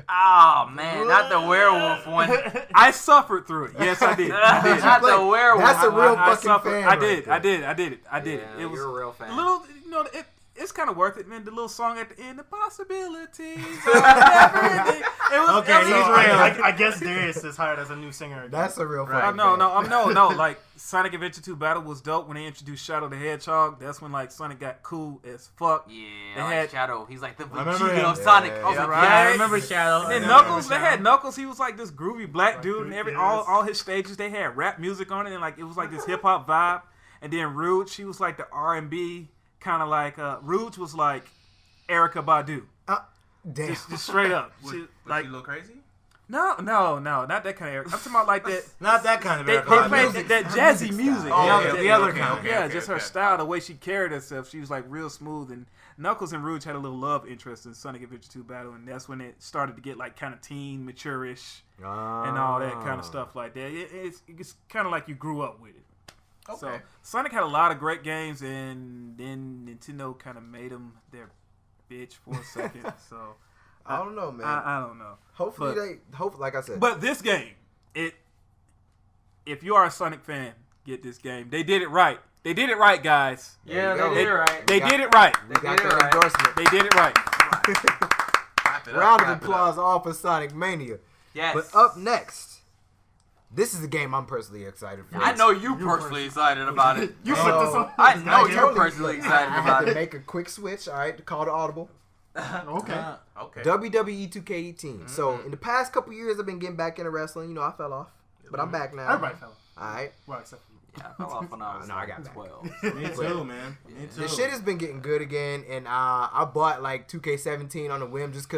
Oh man, not the werewolf one. I suffered through it. Yes, I did. Not the werewolf. That's a real I fucking suffered. fan. I did. right I did. Yeah, It was you're a real fan. a little, it's kind of worth it, man. The little song at the end, the possibilities are never ending. It was Okay, he's real. real. I guess Darius is hired as a new singer. That's a real Right. fucking No. Like Sonic Adventure 2 Battle was dope when they introduced Shadow the Hedgehog. That's when like Sonic got cool as fuck. Yeah, They I like had- Shadow. He's like the remember Vegeta him. of Sonic. Yeah. I was like, Right. Yeah, I yes. remember Shadow. And then I Knuckles, they remember had Knuckles. He was like this groovy black dude, and Dude, all his stages they had rap music on it, and like it was like this hip hop vibe. And then Rouge, she was like the R&B kind of like Rouge was like Erykah Badu, Damn. just straight up. Was She, he like a little crazy? no, not that kind of Erykah. I'm talking about like that. Not that kind of They Erykah played Badu. that jazzy music. Oh, you know, yeah, that- the other okay, kind. okay. Yeah, just her style, the way she carried herself. She was like real smooth. And Knuckles and Rouge had a little love interest in Sonic Adventure 2 Battle, and that's when it started to get like kind of teen, mature-ish, and all that kind of stuff like that. It's kind of like you grew up with it. Okay. So Sonic had a lot of great games, and then Nintendo kind of made them their bitch for a second. So I don't know, man. I don't know. Hopefully like I said. But this game, if you are a Sonic fan, get this game. They did it right. They did it right, guys. Yeah, There you they go. did it right. They did it right. we got did it the right. endorsement. They did it right. Clap it up, Round of clap it applause up. all for Sonic Mania. Yes. But up next, This is a game I'm personally excited for. I know you personally excited about it. You put this on. I know you're totally- personally excited I about had to it. make a quick switch. All right, to call the audible. Okay. Okay. WWE 2K18. So in the past couple years, I've been getting back into wrestling. You know, I fell off, but I'm back now. Everybody fell. All right. Well, except for you. Yeah, I fell off when I was No, I got back. 12. Me too, man. Me too. The shit has been getting good again, and I bought like 2K17 on a whim just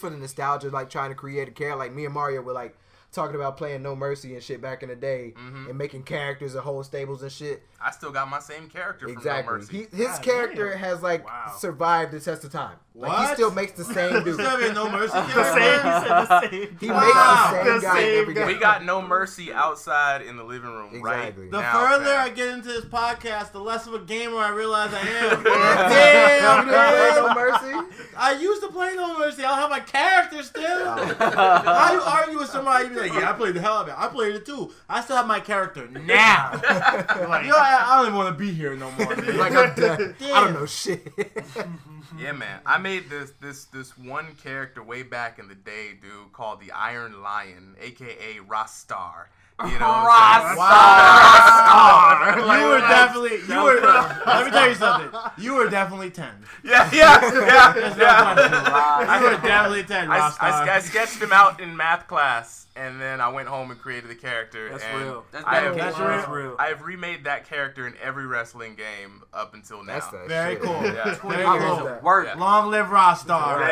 for the nostalgia, like trying to create a character. Like me and Mario were like talking about playing No Mercy and shit back in the day, and making characters and whole stables and shit. I still got my same character from No Exactly. Mercy. His character has like survived the test of time. Like he What? still makes the same dude. Still have No Mercy The character? same. He said the same. He makes the same The guy same every guy. game. We got No Mercy outside in the living room Exactly. right The now. further fam. I get into this podcast, the less of a gamer I realize I am. Damn, Damn, man. No man. Mercy. I used to play No Mercy. I'll have my character still. How you argue with somebody? You be like, yeah, I played the hell out of it. I played it too. I still have my character now. Like, I don't even want to be here no more. Dude. Like I'm done. I don't know shit. Yeah, man. I made this one character way back in the day, dude, called the Iron Lion, aka Rastar. You know what I'm saying? You were definitely. Let me tell you something. You were definitely 10. Yeah. There's no question. You were definitely 10. I sketched him out in math class, and then I went home and created the character. That's and real. That's I dedication. have, That's real. I have remade that character in every wrestling game up until now. That's that Very shit. cool. Yeah. Very I cool. was work. Yeah. Long live Rostar.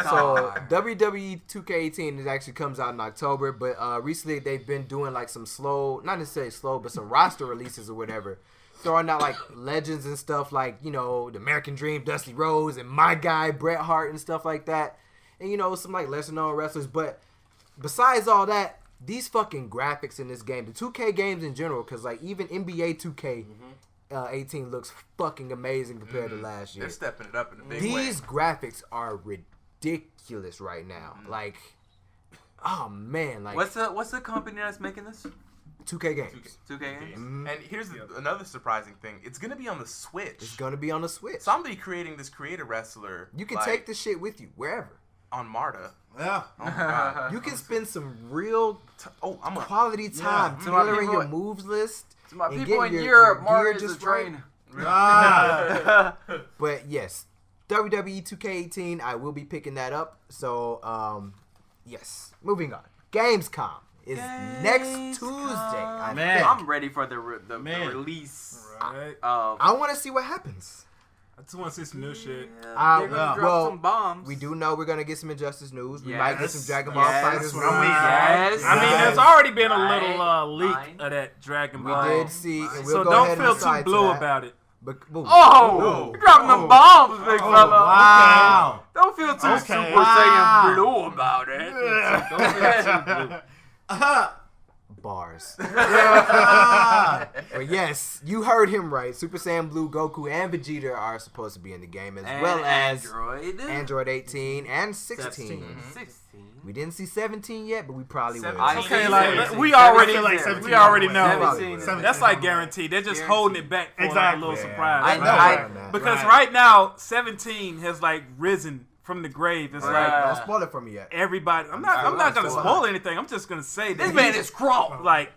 So WWE 2K18 it actually comes out in October, but recently they've been doing like some slow, not necessarily slow, but some roster releases or whatever, throwing out like legends and stuff like, you know, the American Dream, Dusty Rhodes, and my guy Bret Hart and stuff like that, and you know some like lesser known wrestlers. But besides all that, these fucking graphics in this game, the 2K games in general, because like even NBA 2K 18 looks fucking amazing compared to last year. They're stepping it up in a big way. These graphics are ridiculous right now. Like, oh man, like What's the company that's making this? 2K games. 2K games? And here's another surprising thing. It's going to be on the Switch. It's gonna be on the Switch. Somebody creating this creator wrestler. You can like, take this shit with you wherever. on Marta. Yeah. Oh my god. You can spend some real I'm a quality time To my tailoring people- your moves list. To my and people in getting Europe, gear Mario is a just right. trainer. Ah. But yes, WWE 2K18, I will be picking that up. So, yes. Moving on. Gamescom is next Tuesday. I Man. think. I'm ready for the Man. release Right. of. I want to see what happens. I just want to see some new shit. They're gonna drop well, some bombs. We do know we're gonna get some Injustice news. We Yes. might get some Dragon Ball Yes. Fighters That's what news. Yes. I mean, there's already been a little leak Fine. of that Dragon We Ball. did see, and we'll So go don't ahead feel and too decide blue to that. about it. But, ooh. Oh, you're dropping them bombs, big fella. Wow. Don't feel too Okay. super Wow. saying blue about it. Don't feel too blue. Bars. But yes, you heard him right. Super Saiyan Blue, Goku, and Vegeta are supposed to be in the game, as well as Android 18 and 16. 16. We didn't see 17 yet, but we probably will. 17. Okay, 17. we already, 17. we already know. 17. That's like guaranteed. They're just holding it back for like a Exactly. little Yeah. surprise. I- Because right now, 17 has like risen from the grave. It's Right. like Don't spoil it for me yet. everybody. I'm not gonna spoil anything. I'm just gonna say that This man is grown. like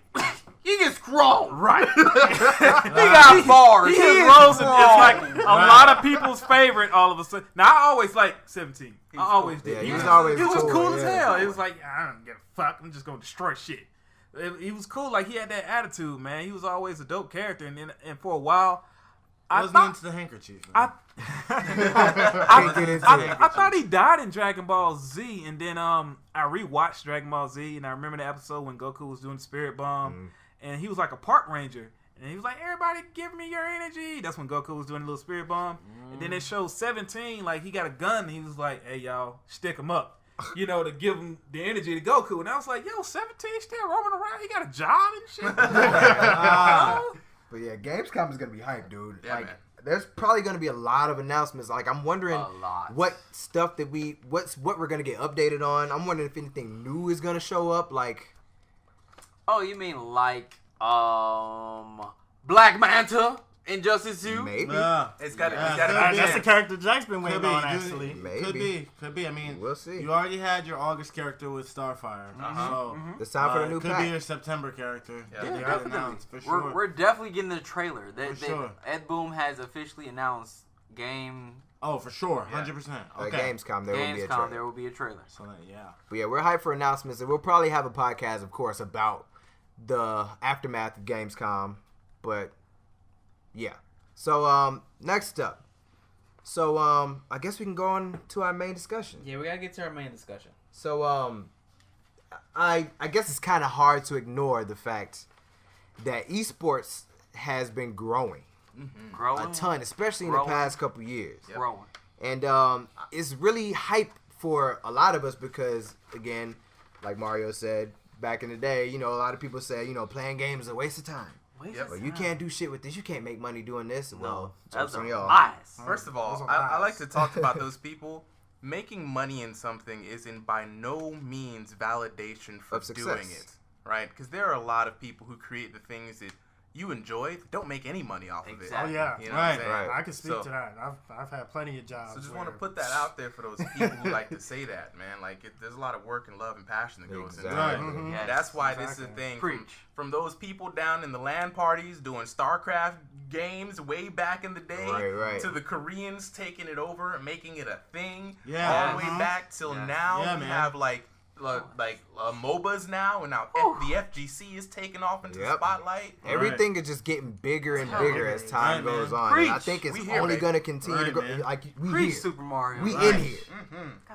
He gets grown. right. He got bars. He is is risen. grown. It's like a lot of people's favorite. All of a sudden, now I always like 17. I always did. Yeah, he he's was always he was cool, cool as yeah. hell. It was like I don't give a fuck. I'm just gonna destroy shit. He was cool. Like he had that attitude, man. He was always a dope character, and for a while, I Wasn't thought into the handkerchief. Man. Can't get into it. I thought he died in Dragon Ball Z, and then I rewatched Dragon Ball Z, and I remember the episode when Goku was doing the Spirit Bomb, and he was like a park ranger, and he was like, "Everybody, give me your energy." That's when Goku was doing the little Spirit Bomb, and then it showed 17, like he got a gun, and he was like, "Hey y'all, stick him up." You know, to give him the energy to Goku, and I was like, "Yo, 17 still roaming around? He got a job and shit." But yeah, Gamescom is gonna be hype, dude. Yeah, like, man. there's probably gonna be a lot of announcements. Like, I'm wondering A lot. what stuff that what we're gonna get updated on. I'm wondering if anything new is gonna show up. Like, Oh, you mean like Black Manta? Injustice 2? Maybe. It's got to That's the character Jack's been waiting on, actually. Maybe. Could be. I mean, we'll see. You already had your August character with Starfire. So It's time for the new could pack. be your September character. Yeah, Definitely. Announced, for sure. We're definitely getting the trailer. Sure. Ed Boon has officially announced game. Oh, for sure. 100%. Okay. Gamescom, there will be a trailer. There will be a trailer. So, yeah. But yeah, we're hyped for announcements, and we'll probably have a podcast, of course, about the aftermath of Gamescom. But yeah. So next up. So I guess we can go on to our main discussion. Yeah, we gotta get to our main discussion. So I guess it's kind of hard to ignore the fact that eSports has been growing. Growing A ton, especially in the past couple years. Growing. And it's really hype for a lot of us because, again, like Mario said, back in the day, you know, a lot of people say, you know, playing games is a waste of time. Well, you can't do shit with this. You can't make money doing this. Well, that's on y'all. lies. First of all, I like to talk about those people. Making money in something isn't by no means validation for doing it, right? Because there are a lot of people who create the things that you enjoy that don't make any money off of it. Oh yeah, you know what I'm saying? I can speak to that. I've had plenty of jobs. So just want to put that out there for those people who like to say that, man. Like there's a lot of work and love and passion that goes into it. Yes, that's why this is a thing. From those people down in the LAN parties doing StarCraft games way back in the day, to the Koreans taking it over and making it a thing, all the way back till now. We have like MOBAs now, and now the FGC is taking off into the spotlight. Everything is just getting bigger and bigger as time goes on. And I think it's only going to continue to grow. Like we here, Super Mario. We in here.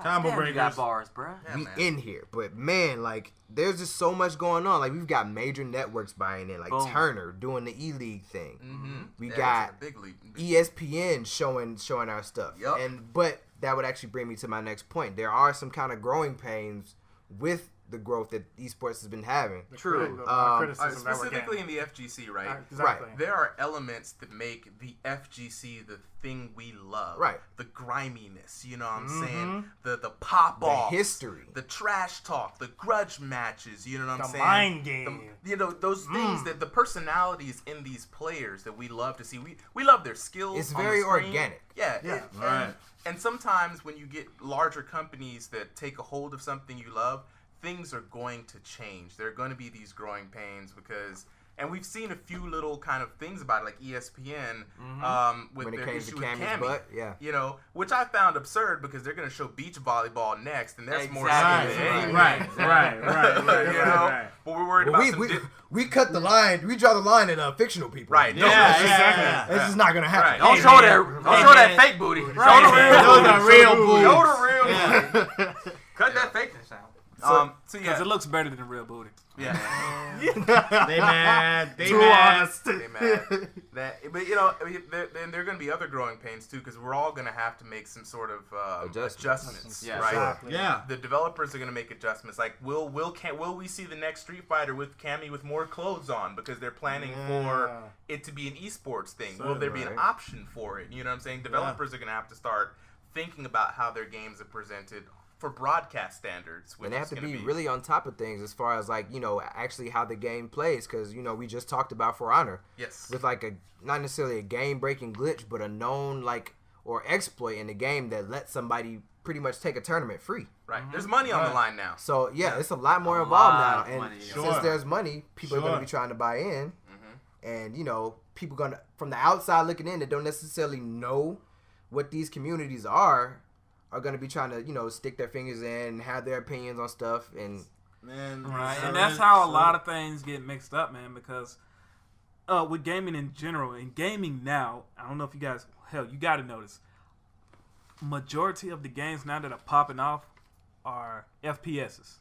Combo breakers. You got bars, bro. We in here, but man, like there's just so much going on. Like we've got major networks buying in, like Turner doing the E-League thing. We got big league. ESPN showing our stuff. But that would actually bring me to my next point. There are some kind of growing pains with the growth that esports has been having. True. Specifically in the FGC, right? Exactly. Right. There are elements that make the FGC the thing we love. Right. The griminess, you know what I'm saying? The pop-offs. The history. The trash talk. The grudge matches, you know what I'm saying? The mind game. You know, those things that the personalities in these players that we love to see. We love their skills. It's very organic. Yeah. And sometimes when you get larger companies that take a hold of something you love, things are going to change. There are going to be these growing pains because, and we've seen a few little kind of things about it, like ESPN with when it their came issue to with Cammy's butt, you know, which I found absurd because they're going to show beach volleyball next, and that's more Exactly. serious than anything. Right. You know, but we're worried about we cut the line. We draw the line at fictional people. Right. Exactly. This is not gonna happen. Don't show that fake booty. Show Those are real booties. Show the real booty. Cut that fakeness out. So Because it looks better than the real booty. Yeah. They mad. Too honest. They mad. But you know, I mean, there are going to be other growing pains too, because we're all going to have to make some sort of adjustments, Yeah, right? Exactly. Yeah. The developers are going to make adjustments. Like, will we see the next Street Fighter with Cammy with more clothes on because they're planning for it to be an esports thing? Will there be an option for it? You know what I'm saying? Developers are going to have to start thinking about how their games are presented for broadcast standards. And they have to be really on top of things as far as, like, you know, actually how the game plays. Because, you know, we just talked about For Honor. Yes. With, like, not necessarily a game-breaking glitch, but a known, like, or exploit in the game that lets somebody pretty much take a tournament free. Right. There's money on the line now. So, yeah, it's a lot more involved now. And money, since there's money, people are going to be trying to buy in. And, you know, people going to, from the outside looking in that don't necessarily know what these communities are going to be trying to, you know, stick their fingers in and have their opinions on stuff. And and that's how a lot of things get mixed up, man, because with gaming in general, and gaming now, I don't know if you guys, you got to notice, majority of the games now that are popping off are FPSs.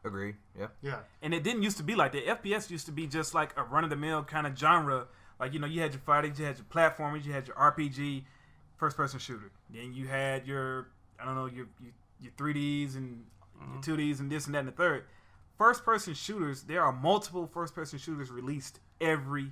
Agree, yeah. And it didn't used to be like that. FPS used to be just like a run-of-the-mill kind of genre. Like, you know, you had your fighters, you had your platformers, you had your RPG, first-person shooter. Then you had your, I don't know, your 3Ds and your 2Ds and this and that and the third. First-person shooters, there are multiple first-person shooters released every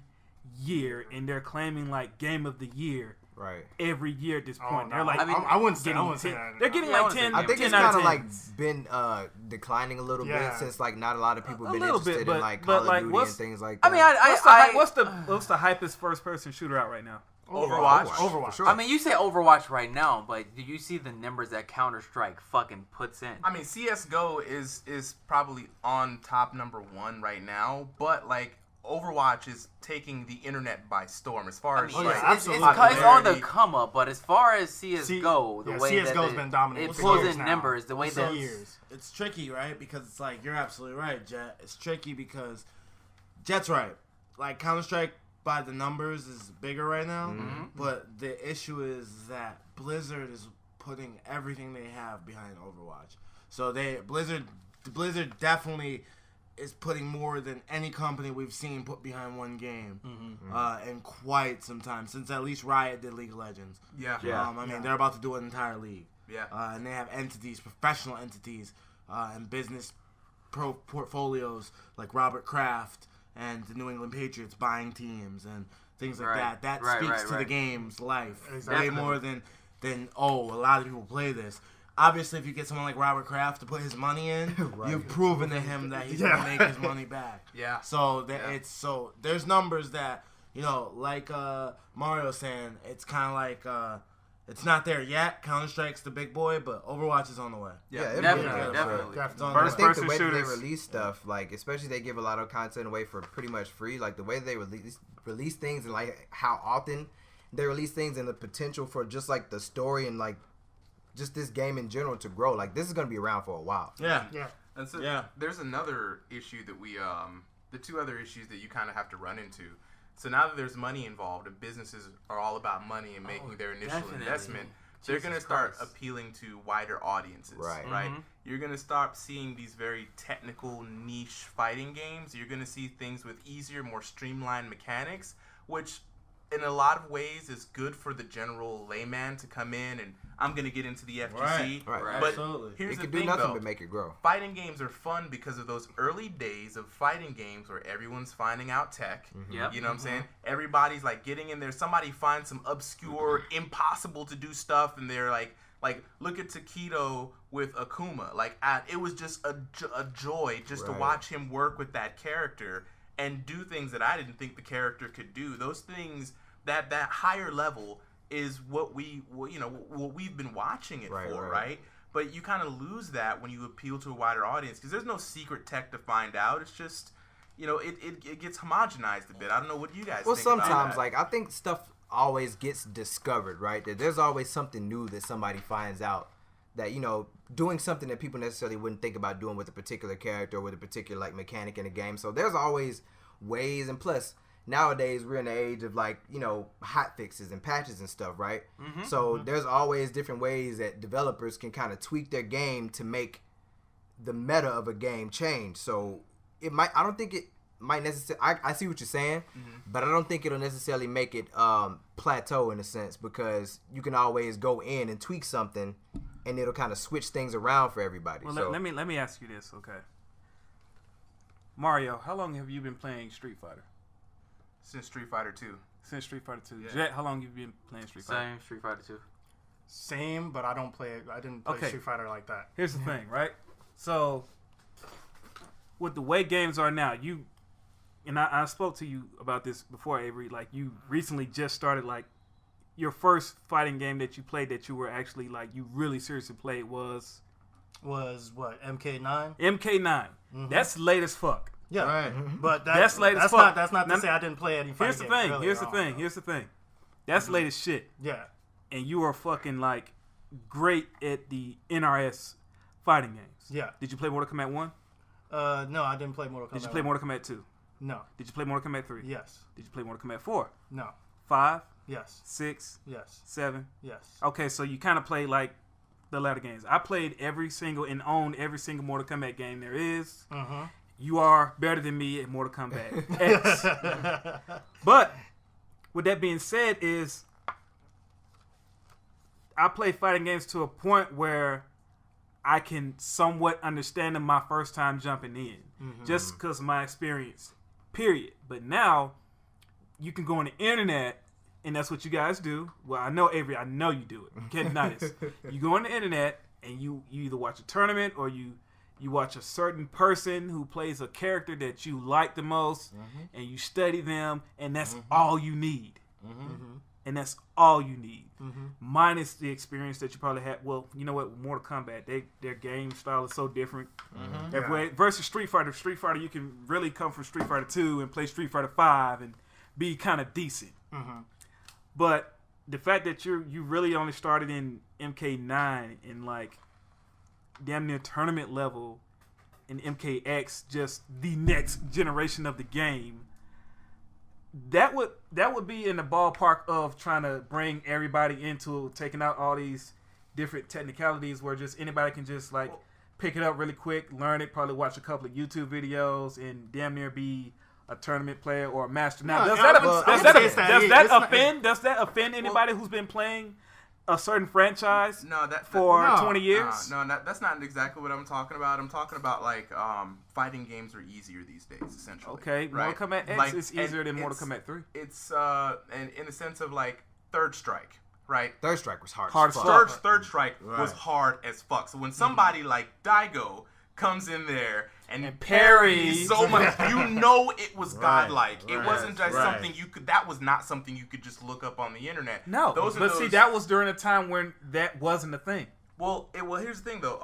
year, and they're claiming, like, Game of the Year Right. every year at this Oh, point. no. They're like, I wouldn't say getting that. they're getting like 10. I think 10 it's out kind of of 10. like been declining a little bit since like not a lot of people A been little interested bit, in like but Call like, of Duty what's- and things like that. I mean, what's the hypest first person shooter out right now? Overwatch. for sure. I mean, you say Overwatch right now, but do you see the numbers that Counter-Strike fucking puts in? I mean, CS:GO is probably on top number 1 right now, but like Overwatch is taking the internet by storm as far as like it's on the come up, but as far as CS:GO, the way CS:GO's that been dominant it for pulls years in now. numbers, the way For that years. It's tricky, right? Because it's like you're absolutely right, Jet. It's tricky because Jet's right. Like Counter-Strike by the numbers is bigger right now, but the issue is that Blizzard is putting everything they have behind Overwatch. So Blizzard definitely is putting more than any company we've seen put behind one game in quite some time, since at least Riot did League of Legends. yeah. I mean, they're about to do an entire league. Yeah. And they have entities, professional entities, and business portfolios like Robert Kraft and the New England Patriots buying teams and things like that. That speaks to the game's life way more than a lot of people play this. Obviously, if you get someone like Robert Kraft to put his money in, you've proven to him that he's gonna make his money back. Yeah. So there's numbers that like Mario saying, it's kind of like it's not there yet. Counter-Strike's the big boy, but Overwatch is on the way. Yeah, definitely. It's on I the think way. the way that they release stuff, like especially they give a lot of content away for pretty much free. Like the way they release things and like how often they release things and the potential for just like the story and like just this game in general to grow. Like this is gonna be around for a while. Yeah. And so there's another issue that we the two other issues that you kind of have to run into. So now that there's money involved and businesses are all about money and making their initial investment, they're going to start appealing to wider audiences, right? You're going to start seeing these very technical niche fighting games. You're going to see things with easier, more streamlined mechanics, which in a lot of ways is good for the general layman to come in and I'm going to get into the FGC. Right. But Absolutely. here's it the can thing, do nothing though. but make it grow. Fighting games are fun because of those early days of fighting games where everyone's finding out tech. Yep. You know what I'm saying? Everybody's like getting in there. Somebody finds some obscure, impossible to do stuff, and they're like look at Takedo with Akuma. Like it was just a joy just to watch him work with that character and do things that I didn't think the character could do. Those things that higher level is what we've been watching it for, right? But you kind of lose that when you appeal to a wider audience because there's no secret tech to find out. It's just, it gets homogenized a bit. I don't know what you guys think about that. Well, sometimes, like, I think stuff always gets discovered, right? That there's always something new that somebody finds out that, doing something that people necessarily wouldn't think about doing with a particular character or with a particular, like, mechanic in a game. So there's always ways, and plus, nowadays we're in the age of like hot fixes and patches and stuff, right? So there's always different ways that developers can kind of tweak their game to make the meta of a game change. So I don't think it might necessarily, I see what you're saying, but I don't think it'll necessarily make it plateau in a sense because you can always go in and tweak something and it'll kind of switch things around for everybody. Well, so let me ask you this, okay? Mario, how long have you been playing Street Fighter? Since Street Fighter 2. Since Street Fighter 2. Yeah. Jet, how long have you been playing Street Fighter? Same Street Fighter 2. Same, but I didn't play Street Fighter like that. Here's the thing, right? So, with the way games are now, I spoke to you about this before, Avery. Like, you recently just started, like, your first fighting game that you played that you were actually, like, you really seriously played was what, MK9? MK9. That's late as fuck. Yeah, Right. But that's late as fuck. That's not to say I didn't play any fighting games. Here's the thing. That's late as shit. Yeah. And you are fucking like great at the NRS fighting games. Yeah. Did you play Mortal Kombat 1? No, I didn't play Mortal Kombat. Did you play Mortal Kombat 2? No. Did you play Mortal Kombat 3? Yes. Did you play Mortal Kombat 4? No. 5? Yes. 6? Yes. 7? Yes. Okay, so you kind of played like the latter games. I played owned every single Mortal Kombat game there is. Mm-hmm. You are better than me at Mortal Kombat X. But with that being said, is I play fighting games to a point where I can somewhat understand them my first time jumping in, just because of my experience. Period. But now you can go on the internet and that's what you guys do. Well, I know Avery, I know you do it. Get nice. You go on the internet and you either watch a tournament or you watch a certain person who plays a character that you like the most, and you study them, and that's all you need. And that's all you need. Minus the experience that you probably had. Well, you know what? Mortal Kombat, their game style is so different. Versus Street Fighter, you can really come from Street Fighter 2 and play Street Fighter 5 and be kind of decent. But the fact that you really only started in MK9 and like damn near tournament level in MKX, just the next generation of the game, that would be in the ballpark of trying to bring everybody into taking out all these different technicalities where just anybody can just like pick it up really quick, learn it, probably watch a couple of YouTube videos, and damn near be a tournament player or a master. Now, does that offend anybody who's been playing a certain franchise for 20 years? That's not exactly what I'm talking about. I'm talking about like fighting games are easier these days, essentially. Okay, right? Mortal Kombat X is easier than Mortal Kombat 3. It's and in the sense of like Third Strike, right? Third Strike was hard as fuck. fuck. Third Strike was hard as fuck. So when somebody like Daigo comes in there and parries so much, you know it was godlike. It wasn't just something you could. That was not something you could just look up on the internet. No, see, that was during a time when that wasn't a thing. Well, here's the thing though.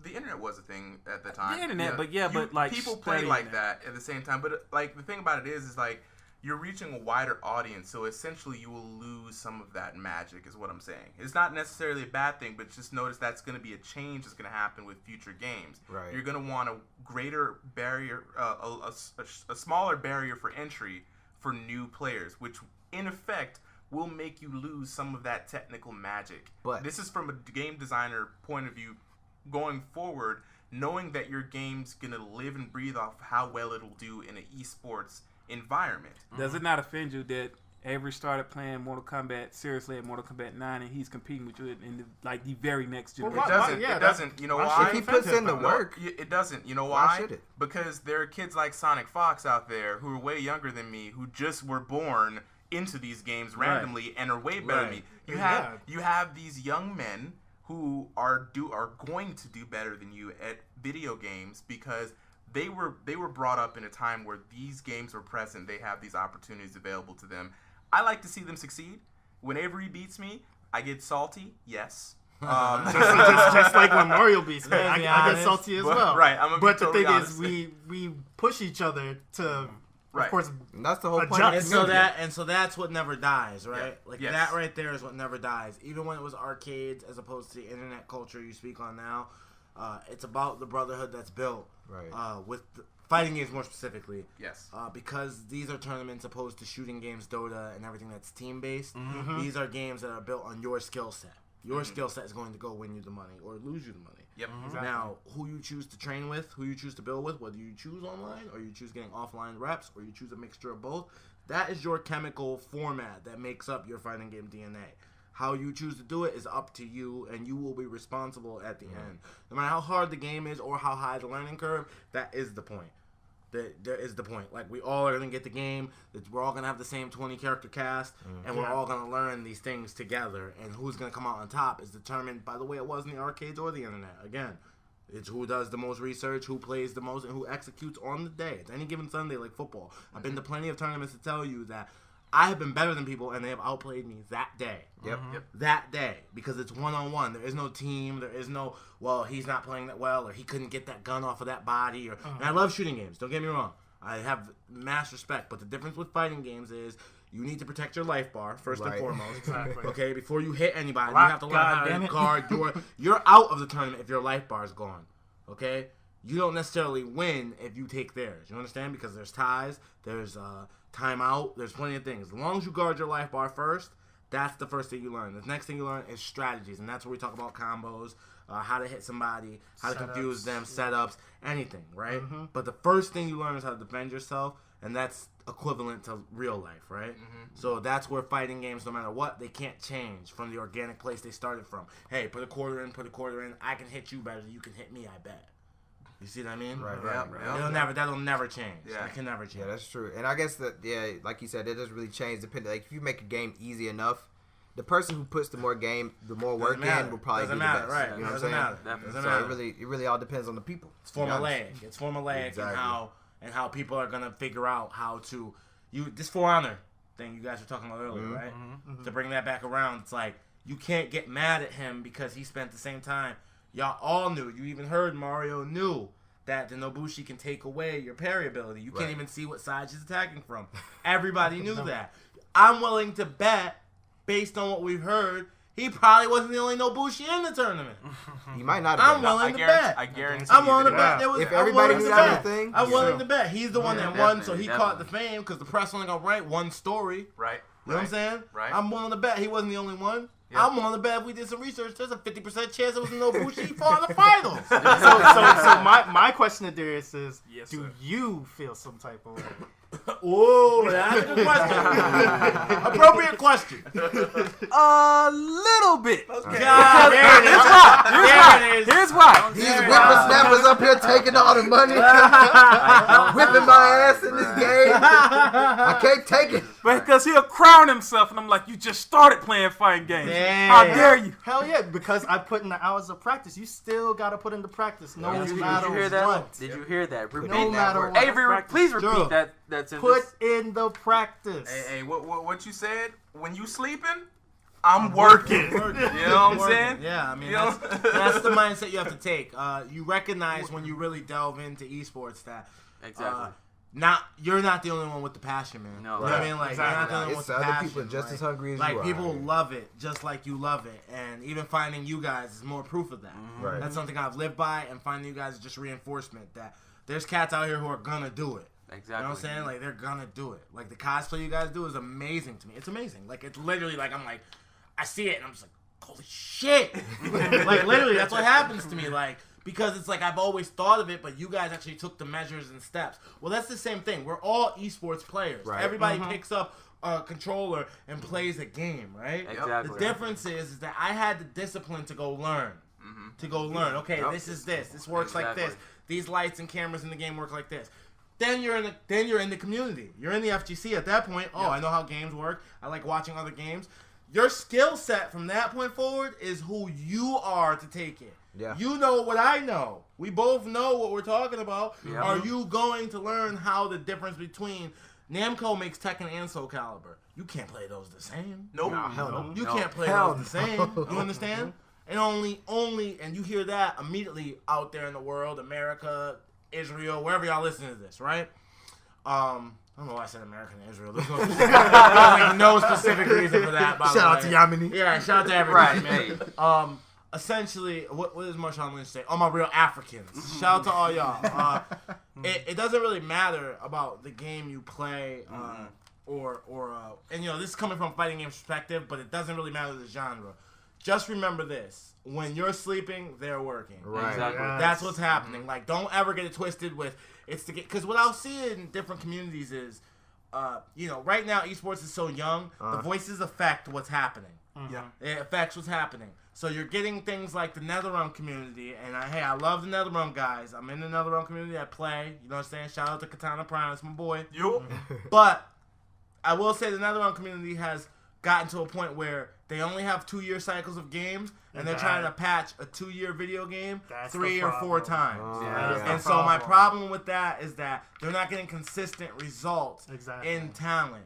The internet was a thing at the time. The internet, but like people play like that at the same time. But like the thing about it is like you're reaching a wider audience, so essentially you will lose some of that magic, is what I'm saying. It's not necessarily a bad thing, but just notice that's going to be a change that's going to happen with future games. Right. You're going to want a greater barrier, a smaller barrier for entry for new players, which in effect will make you lose some of that technical magic. But this is from a game designer point of view going forward, knowing that your game's going to live and breathe off how well it'll do in an eSports environment. Does it not offend you that Avery started playing Mortal Kombat seriously at Mortal Kombat 9 and he's competing with you in the very next generation? It doesn't. You know why? If he puts in the work. It doesn't. You know why? Why should it? Because there are kids like Sonic Fox out there who are way younger than me who just were born into these games randomly and are way better than me. You have these young men who are going to do better than you at video games because they were brought up in a time where these games were present. They have these opportunities available to them. I like to see them succeed. When Avery beats me, I get salty. Yes. Just like when Mario beats me, I get salty as well. Right. But the thing is, we push each other to, of course, and that's the whole point. And so that's what never dies, right? Yeah. That right there is what never dies. Even when it was arcades, as opposed to the internet culture you speak on now, it's about the brotherhood that's built. Right. With fighting games more specifically. Yes. Because these are tournaments opposed to shooting games, Dota, and everything that's team-based. These are games that are built on your skill set. Your skill set is going to go win you the money or lose you the money. Yep. Exactly. Now, who you choose to train with, who you choose to build with, whether you choose online or you choose getting offline reps or you choose a mixture of both, that is your chemical format that makes up your fighting game DNA. How you choose to do it is up to you, and you will be responsible at the end. No matter how hard the game is or how high the learning curve, that is the point. There is the point. Like, we all are going to get the game. We're all going to have the same 20-character cast, and we're all going to learn these things together. And who's going to come out on top is determined by the way it was in the arcades or the internet. Again, it's who does the most research, who plays the most, and who executes on the day. It's any given Sunday like football. I've been to plenty of tournaments to tell you that I have been better than people, and they have outplayed me that day. Yep. That day. Because it's one-on-one. There is no team. There is no, well, he's not playing that well, or he couldn't get that gun off of that body. And I love shooting games. Don't get me wrong. I have mass respect. But the difference with fighting games is you need to protect your life bar, first and foremost. Exactly. Okay? Before you hit anybody, you have to learn how to guard you're out of the tournament if your life bar is gone. Okay? You don't necessarily win if you take theirs. You understand? Because there's ties. There's timeout. There's plenty of things. As long as you guard your life bar first, that's the first thing you learn. The next thing you learn is strategies, and that's where we talk about combos, how to hit somebody, how to confuse them, setups, anything, right? But the first thing you learn is how to defend yourself, and that's equivalent to real life, right? So that's where fighting games, no matter what, they can't change from the organic place they started from. Hey, put a quarter in, I can hit you better than you can hit me, I bet. You see what I mean? Right. That'll never change. Yeah. That can never change. Yeah, that's true. And I guess like you said, it doesn't really change depending. Like if you make a game easy enough, the person who puts the more work in will probably be the best. Right? You know what I'm Doesn't saying? matter. So it really all depends on the people. It's formulaic. It's formulaic and how people are gonna figure out how to this For Honor thing you guys were talking about earlier, right? To bring that back around, it's like you can't get mad at him because he spent the same time. Y'all all knew. You even heard Mario knew that the Nobushi can take away your parry ability. You can't even see what side she's attacking from. Everybody knew that. I'm willing to bet, based on what we've heard, he probably wasn't the only Nobushi in the tournament. He might not have been. I'm willing to bet. I guarantee I'm willing to bet. If everybody knew everything, I'm willing to bet. He's the one that won, so he definitely. caught the fame because the press only got one story. Right. You know what I'm saying? Right. I'm willing to bet he wasn't the only one. Yeah. I'm willing to bet if we did some research, there's a 50% chance it was Nobushi. He fought in the finals. So my question to Darius is, Yes, do sir. you feel some type of way? Ooh, that's a good question. Appropriate question. A little bit. God, there it is. Here's why. these whippersnappers up here taking all the money, whipping my ass in this game. I can't take it. Because he'll crown himself, and I'm like, you just started playing fighting games. Damn. How dare you? Hell yeah, because I put in the hours of practice. You still got to put into practice. No Did you matter hear that? what. Did you hear that? Repeat No that. matter what. Avery, please repeat Sure. that sentence. Put in the practice. Hey, what you said? When you sleeping, I'm working. You know what I'm saying? Yeah, I mean, You know? that's the mindset you have to take. You recognize when you really delve into esports that Exactly. you're not the only one with the passion, man. No. You know what I mean? Like, Exactly. you're not the only one It's with the other passion. people just like, as hungry as like you are. people love it just like you love it, and even finding you guys is more proof of that. Right. That's something I've lived by, and finding you guys is just reinforcement that there's cats out here who are gonna do it. Exactly. You know what I'm saying? Like, they're gonna do it. Like, the cosplay you guys do is amazing to me. It's amazing. Like, it's literally like, I'm like, I see it and I'm just like, holy shit. Like, literally, that's what happens to me. Like, because it's like I've always thought of it, but you guys actually took the measures and steps. Well, that's the same thing. We're all esports players. Right. Everybody picks up a controller and plays a game, right? Exactly. The difference is that I had the discipline to go learn. To go learn. Okay, this is this. This works like this. Exactly. These lights and cameras in the game work like this. Then you're in the community. You're in the FGC at that point. Oh, I know how games work. I like watching other games. Your skill set from that point forward is who you are to take it. Yeah. You know what I know. We both know what we're talking about. Yeah. Are you going to learn how the difference between Namco makes Tekken and Soul Calibur? You can't play those the same. Nope. Hell no. You No. can't play Hell those the same. You understand? And only, and you hear that immediately out there in the world, America, Israel, wherever y'all listen to this, right? I don't know why I said America and Israel. There's no specific reason for that. By Shout the out way. to Yamini. Yeah, shout out to everybody, Right. man. Essentially, what does Marshawn Lynch say? All my real Africans. Shout out to all y'all. It doesn't really matter about the game you play, and this is coming from a fighting game perspective, but it doesn't really matter the genre. Just remember this: when you're sleeping, they're working. Right. Exactly. That's what's happening. Like, don't ever get it twisted with it's the because what I'll see in different communities is, right now esports is so young, the voices affect what's happening. Yeah. It affects what's happening. So you're getting things like the NetherRealm community, and I love the NetherRealm guys. I'm in the NetherRealm community. I play. You know what I'm saying? Shout out to Katana Prime, that's my boy. Yo. But I will say the NetherRealm community has gotten to a point where they only have 2-year cycles of games, and they're trying to patch a 2-year video game That's 3 the or 4 problem. times. Yeah. And so my problem with that is that they're not getting consistent results Exactly. in talent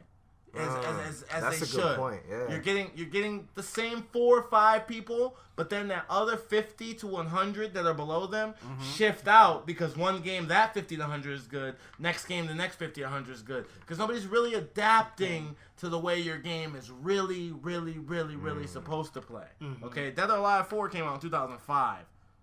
as That's they a should. good point, yeah. You're getting the same 4 or 5 people, but then that other 50 to 100 that are below them shift out because one game that 50 to 100 is good, next game the next 50 to 100 is good. Because nobody's really adapting to the way your game is really, really, really, really supposed to play. Okay, Dead or Alive 4 came out in 2005.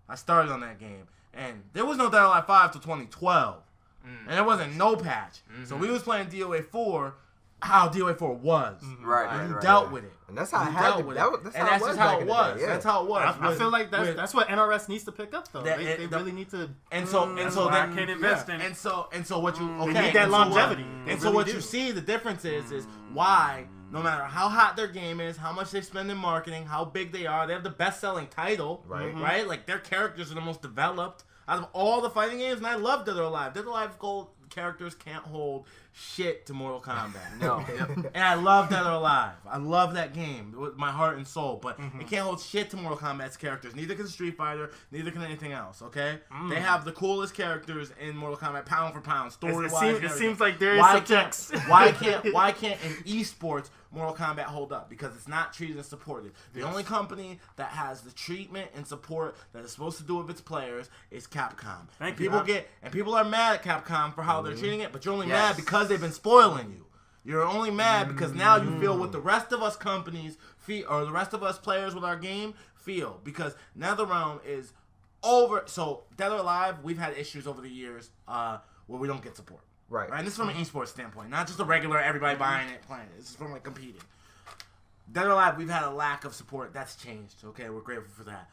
I started on that game, and there was no Dead or Alive 5 till 2012, and there wasn't no patch. So we was playing DOA 4. How DOA 4 was. Right. And you right, dealt right. with it. And that's how You it had dealt to with be. it. That's And how that's it was just how back it in the was. day, yeah. That's how it was. I feel like that's what NRS needs to pick up though. They the- really need to. And so That's why I then can't invest in it. and so what you They okay need that and so what- longevity. They and so really what do. you see the difference is why no matter how hot their game is, how much they spend in marketing, how big they are, they have the best selling title, Right. Right? Like their characters are the most developed Out of all the fighting games, and I love Dead or Alive. Dead or Alive Gold characters can't hold shit to Mortal Kombat. No. And I love Dead or Alive. I love that game with my heart and soul. But it can't hold shit to Mortal Kombat's characters. Neither can Street Fighter. Neither can anything else. Okay? They have the coolest characters in Mortal Kombat, pound for pound, story-wise. It seems like there is subjects. Why can't in eSports Mortal Kombat hold up? Because it's not treated and supported. The only company that has the treatment and support that it's supposed to do with its players is Capcom. People are mad at Capcom for how they're treating it, but you're only mad because they've been spoiling you. You're only mad because now you feel what the rest of us companies feel, or the rest of us players with our game feel, because NetherRealm is over. So Dead or Alive, we've had issues over the years where we don't get support. Right. And this is from an esports standpoint, not just a regular everybody buying it, playing it. This is from like competing. Dead or Alive, we've had a lack of support. That's changed. Okay, we're grateful for that.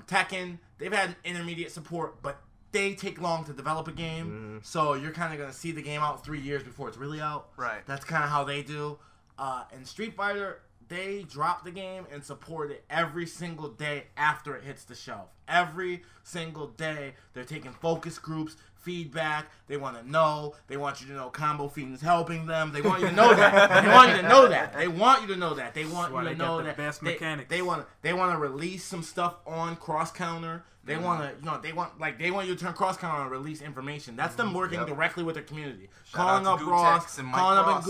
Tekken, they've had intermediate support, but they take long to develop a game. So you're kind of going to see the game out 3 years before it's really out. Right. That's kind of how they do. And Street Fighter, they drop the game and support it every single day after it hits the shelf. Every single day, they're taking focus groups, feedback. They want to know. They want you to know Combo Fiend is helping them. They want you to know that. They want you to know that. They want you to know that. They want you to know that. Best mechanics. They want to release some stuff on cross counter. They want to, they want you to turn cross counter and release information. That's them working directly with their community. Calling up Ross, calling up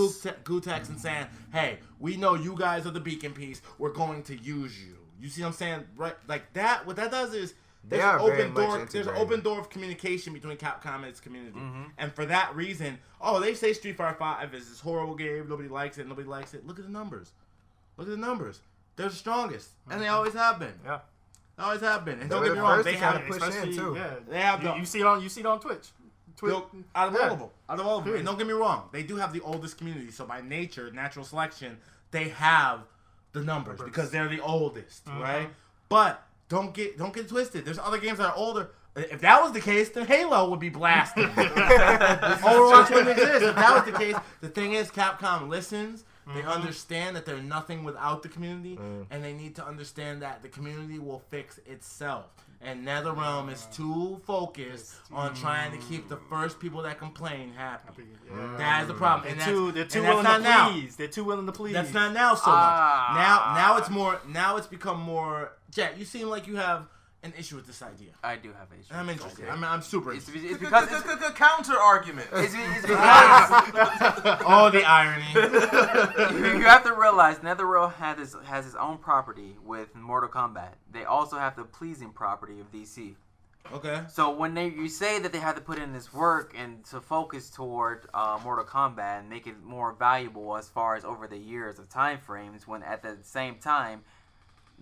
Gutex and saying, "Hey, we know you guys are the beacon piece. We're going to use you." You see what I'm saying? Right? Like that. What that does is there's an open door of communication between Capcom and its community. And for that reason, they say Street Fighter 5 is this horrible game. Nobody likes it. Look at the numbers. They're the strongest, and they always have been. Yeah. Always have been. And don't get me wrong, they have push in too. Yeah. They have you see it on Twitch. Out of all of them. And don't get me wrong, they do have the oldest community. So by nature, natural selection, they have the numbers because they're the oldest, right? But don't get twisted. There's other games that are older. If that was the case, then Halo would be blasted. Overwatch wouldn't exist. If that was the case, the thing is, Capcom listens. They understand that they're nothing without the community, and they need to understand that the community will fix itself. And NetherRealm is too focused on trying to keep the first people that complain happy. That is the problem. They're too willing to please. They're too willing to please. That's not now so much. Now it's more. Now it's become more. Jack, you seem like you have an issue with this idea. I do have an issue. I'm interested. I'm super interested. It's because it's counter argument. It's because Oh, the irony. you have to realize NetherRealm has its own property with Mortal Kombat. They also have the pleasing property of DC. Okay. So when you say that they have to put in this work and to focus toward Mortal Kombat and make it more valuable as far as over the years of time frames, when at the same time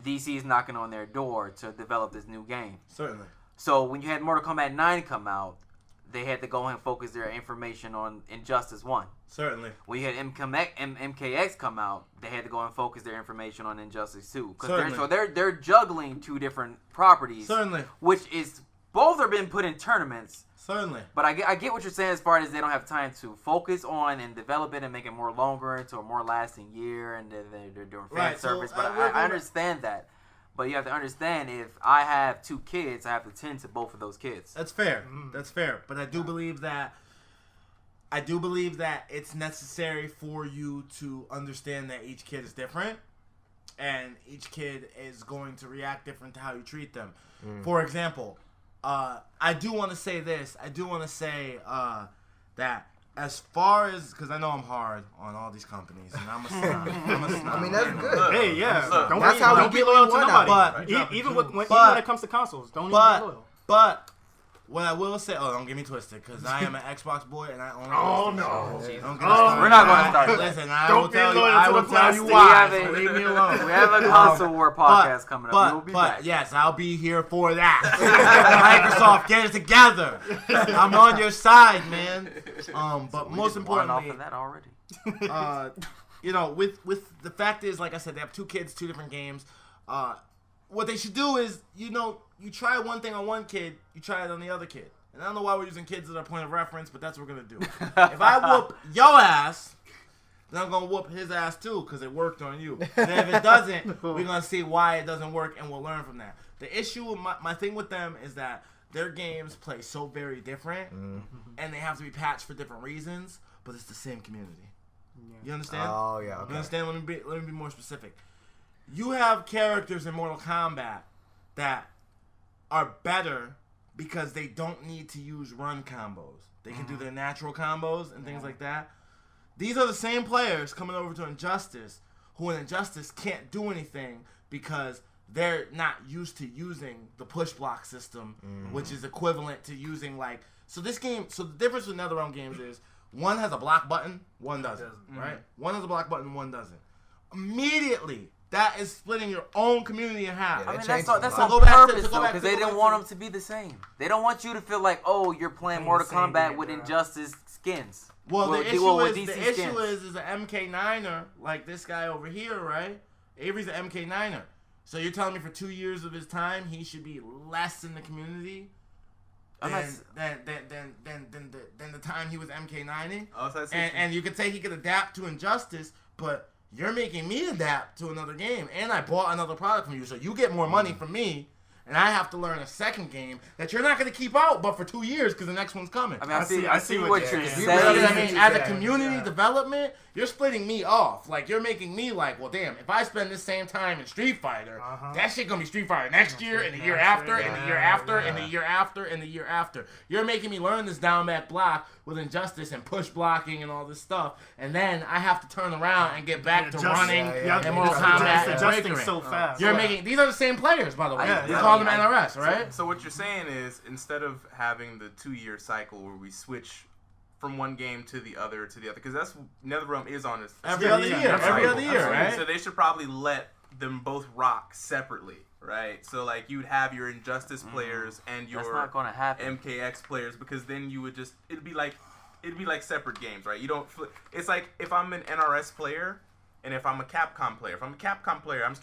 DC is knocking on their door to develop this new game. Certainly. So when you had Mortal Kombat 9 come out, they had to go and focus their information on Injustice 1. Certainly. When you had MKX come out, they had to go and focus their information on Injustice 2. They're juggling two different properties. Certainly. Which is, both are being put in tournaments. Certainly. But I get what you're saying as far as they don't have time to focus on and develop it and make it more longer into a more lasting year, and they're doing fan service. But I understand that. But you have to understand, if I have 2 kids, I have to tend to both of those kids. That's fair. That's fair. But I do believe that it's necessary for you to understand that each kid is different, and each kid is going to react different to how you treat them. For example, I do want to say this. I do want to say that as far as, because I know I'm hard on all these companies, and I'm a snob. I mean, that's good. Hey, yeah. Don't be loyal to nobody. But even when it comes to consoles, don't even be loyal. But what I will say, don't get me twisted, because I am an Xbox boy, and I own We're not going to start. Listen, I will tell you why. Leave me alone. We have a console war podcast coming up. We'll be back. Yes, I'll be here for that. Microsoft, get it together. I'm on your side, man. But most importantly, off of that already. with the fact is, like I said, they have 2 kids, 2 different games. What they should do is, you try one thing on one kid, you try it on the other kid. And I don't know why we're using kids as our point of reference, but that's what we're going to do. If I whoop your ass, then I'm going to whoop his ass too because it worked on you. And if it doesn't, we're going to see why it doesn't work and we'll learn from that. The issue with my thing with them is that their games play so very different and they have to be patched for different reasons, but it's the same community. Yeah. You understand? Oh, yeah. Okay. You understand? Let me be more specific. You have characters in Mortal Kombat that are better because they don't need to use run combos. They can do their natural combos and things like that. These are the same players coming over to Injustice who in Injustice can't do anything because they're not used to using the push block system, which is equivalent to using so this game. So the difference with NetherRealm games is one has a block button, one doesn't. Right? One has a block button, one doesn't. Immediately, that is splitting your own community in half. Yeah, I mean, that's on purpose, though, because they didn't want them to be the same. They don't want you to feel like, oh, you're playing Mortal Kombat with Injustice skins. Well, the issue is an MK9er, like this guy over here, right? Avery's an MK9er. So you're telling me for 2 years of his time, he should be less in the community than the time he was MK9ing? And you could say he could adapt to Injustice, but you're making me adapt to another game, and I bought another product from you, so you get more money from me, and I have to learn a second game that you're not going to keep out but for 2 years because the next one's coming. I mean, I see what you're saying. I mean, as a community development, you're splitting me off. Like, you're making me like, well, damn, if I spend this same time in Street Fighter, that shit going to be Street Fighter next year, and the year after, and the year after, and the year after, and the year after. You're making me learn this down back block with Injustice and push blocking and all this stuff, and then I have to turn around and get back to running and Mortal Kombat and adjusting so fast. You're making, these are the same players, by the way. You call them NRS, right? So what you're saying is, instead of having the 2-year cycle where we switch from one game to the other, because that's NetherRealm is on this every other year, right? So they should probably let them both rock separately, right? So like you'd have your Injustice players and your MKX players, because then you would just it'd be like separate games, right? You don't it's like if I'm an NRS player and if I'm a Capcom player. If I'm a Capcom player, I'm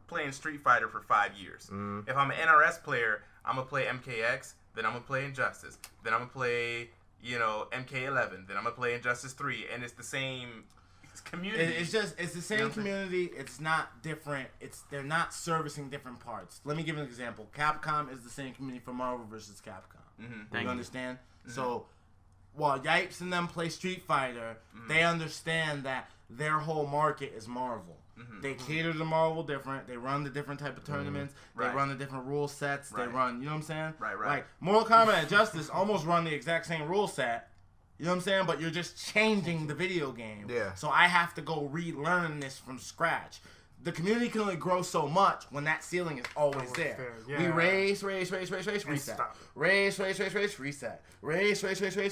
playing Street Fighter for 5 years. If I'm an NRS player, I'm gonna play MKX, then I'm gonna play Injustice, then I'm gonna play MK11, then I'm gonna play Injustice 3, and it's the same community. It's the same community. It's not different. They're not servicing different parts. Let me give you an example. Capcom is the same community for Marvel vs. Capcom. You understand? So while Yipes and them play Street Fighter, they understand that their whole market is Marvel. They cater to Marvel different. They run the different type of tournaments. They run the different rule sets. They run, you know what I'm saying? Right. Like Mortal Kombat and Justice almost run the exact same rule set. You know what I'm saying? But you're just changing the video game. Yeah. So I have to go relearn this from scratch. The community can only grow so much when that ceiling is always there. Yeah. We race, reset. Race, reset. Race,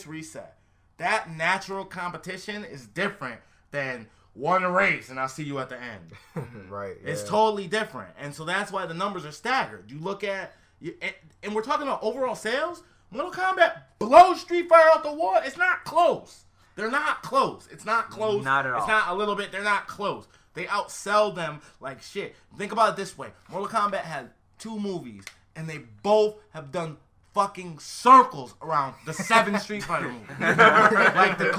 reset. That natural competition is different than one race and I'll see you at the end. Right. Yeah. It's totally different. And so that's why the numbers are staggered. You look at, and we're talking about overall sales. Mortal Kombat blows Street Fighter out the water. It's not close. They're not close. It's not close. Not at all. It's not a little bit. They're not close. They outsell them like shit. Think about it this way. Mortal Kombat had 2 movies, and they both have done fucking circles around the 7 Street Fighter movies. Like the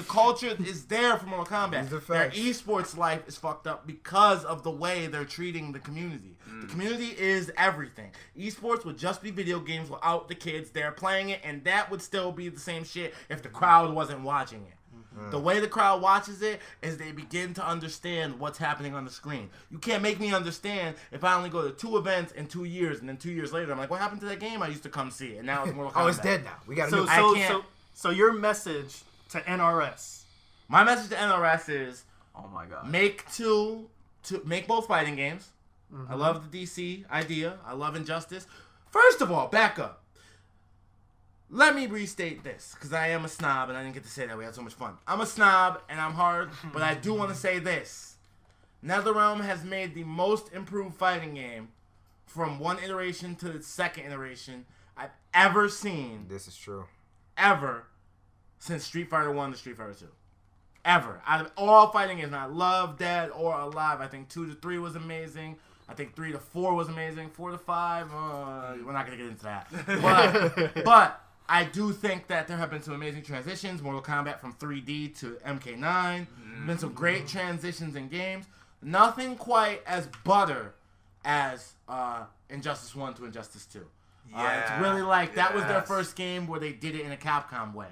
culture is there for Mortal Kombat. Their eSports life is fucked up because of the way they're treating the community. The community is everything. Esports would just be video games without the kids there playing it, and that would still be the same shit if the crowd wasn't watching it. The way the crowd watches it is they begin to understand what's happening on the screen. You can't make me understand if I only go to 2 events in 2 years, and then 2 years later I'm like, what happened to that game I used to come see? And now it's Mortal Kombat. Oh, it's dead now. We got to So your message to NRS. My message to NRS is, oh my god, make both fighting games. I love the DC idea. I love Injustice. First of all, back up. Let me restate this, because I am a snob, and I didn't get to say that. We had so much fun. I'm a snob, and I'm hard, but I do want to say this. NetherRealm has made the most improved fighting game from one iteration to the second iteration I've ever seen. This is true. Ever since Street Fighter 1 to Street Fighter 2. Ever. Out of all fighting games, and I love Dead or Alive. I think 2 to 3 was amazing. I think 3 to 4 was amazing. 4 to 5, we're not going to get into that. But I do think that there have been some amazing transitions. Mortal Kombat from 3D to MK9. Been some great transitions in games. Nothing quite as butter as Injustice 1 to Injustice 2. It's really like that was their first game where they did it in a Capcom way.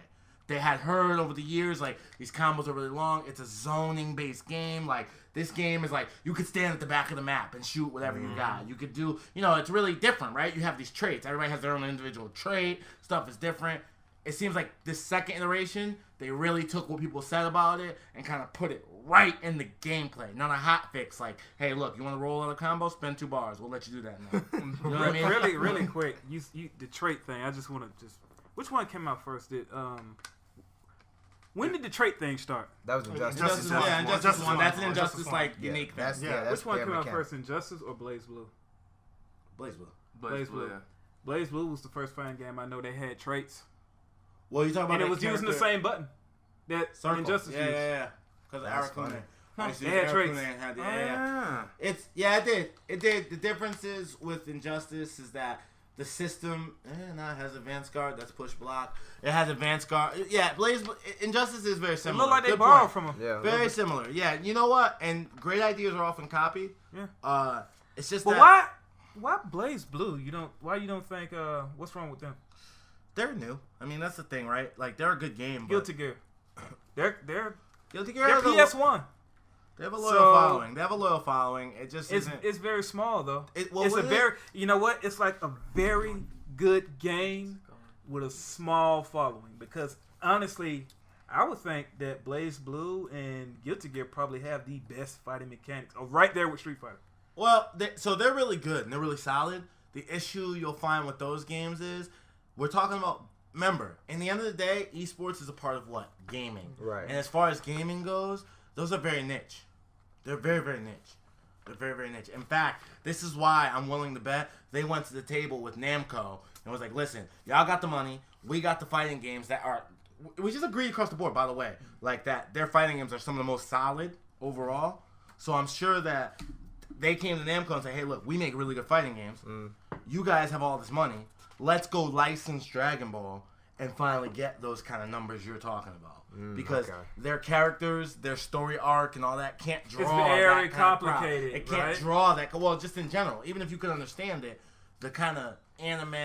They had heard over the years, like, these combos are really long. It's a zoning-based game. Like, this game is like, you could stand at the back of the map and shoot whatever you got. You could do, it's really different, right? You have these traits. Everybody has their own individual trait. Stuff is different. It seems like this second iteration, they really took what people said about it and kind of put it right in the gameplay. Not a hot fix like, hey, look, you want to roll out a combo? Spend 2 bars. We'll let you do that now. You know what I mean? Really quick, you the trait thing, I just want to which one came out first? When did the trait thing start? That was Injustice. Injustice 1. That's an Injustice unique thing. Which one came out first, Injustice or Blaze Blue? Blaze Blue. Blaze Blue. Yeah. Blaze Blue was the first fighting game I know they had traits. Well, you talking about and it was using the same button that Injustice used. Yeah. Because Arakune. They had traits. It did. The difference is with Injustice is that the system it has advanced guard. That's push block. It has advanced guard. Yeah, Injustice is very similar. It looked like they borrowed from them. Yeah, very similar. Yeah, you know what? And great ideas are often copied. Yeah. It's just but why Blaze Blue? Why you don't think what's wrong with them? They're new. I mean, that's the thing, right? Like, they're a good game. Guilty Gear. They're Guilty Gear. They're PS1. They have a loyal following. It just isn't. It's very small though. You know what? It's like a very good game with a small following. Because honestly, I would think that Blaze Blue and Guilty Gear probably have the best fighting mechanics. Right there with Street Fighter. Well, they're really good and they're really solid. The issue you'll find with those games is we're talking about. Remember, in the end of the day, eSports is a part of what? Gaming. Right. And as far as gaming goes, those are very niche. They're very, very niche. They're very, very niche. In fact, this is why I'm willing to bet they went to the table with Namco and was like, listen, y'all got the money. We got the fighting games that are... We just agreed across the board, by the way, like that their fighting games are some of the most solid overall. So I'm sure that they came to Namco and said, hey, look, we make really good fighting games. You guys have all this money. Let's go license Dragon Ball and finally get those kind of numbers you're talking about. Because their characters, their story arc, and all that can't draw. It's very complicated. It can't draw that. Well, just in general, even if you could understand it, the kind of anime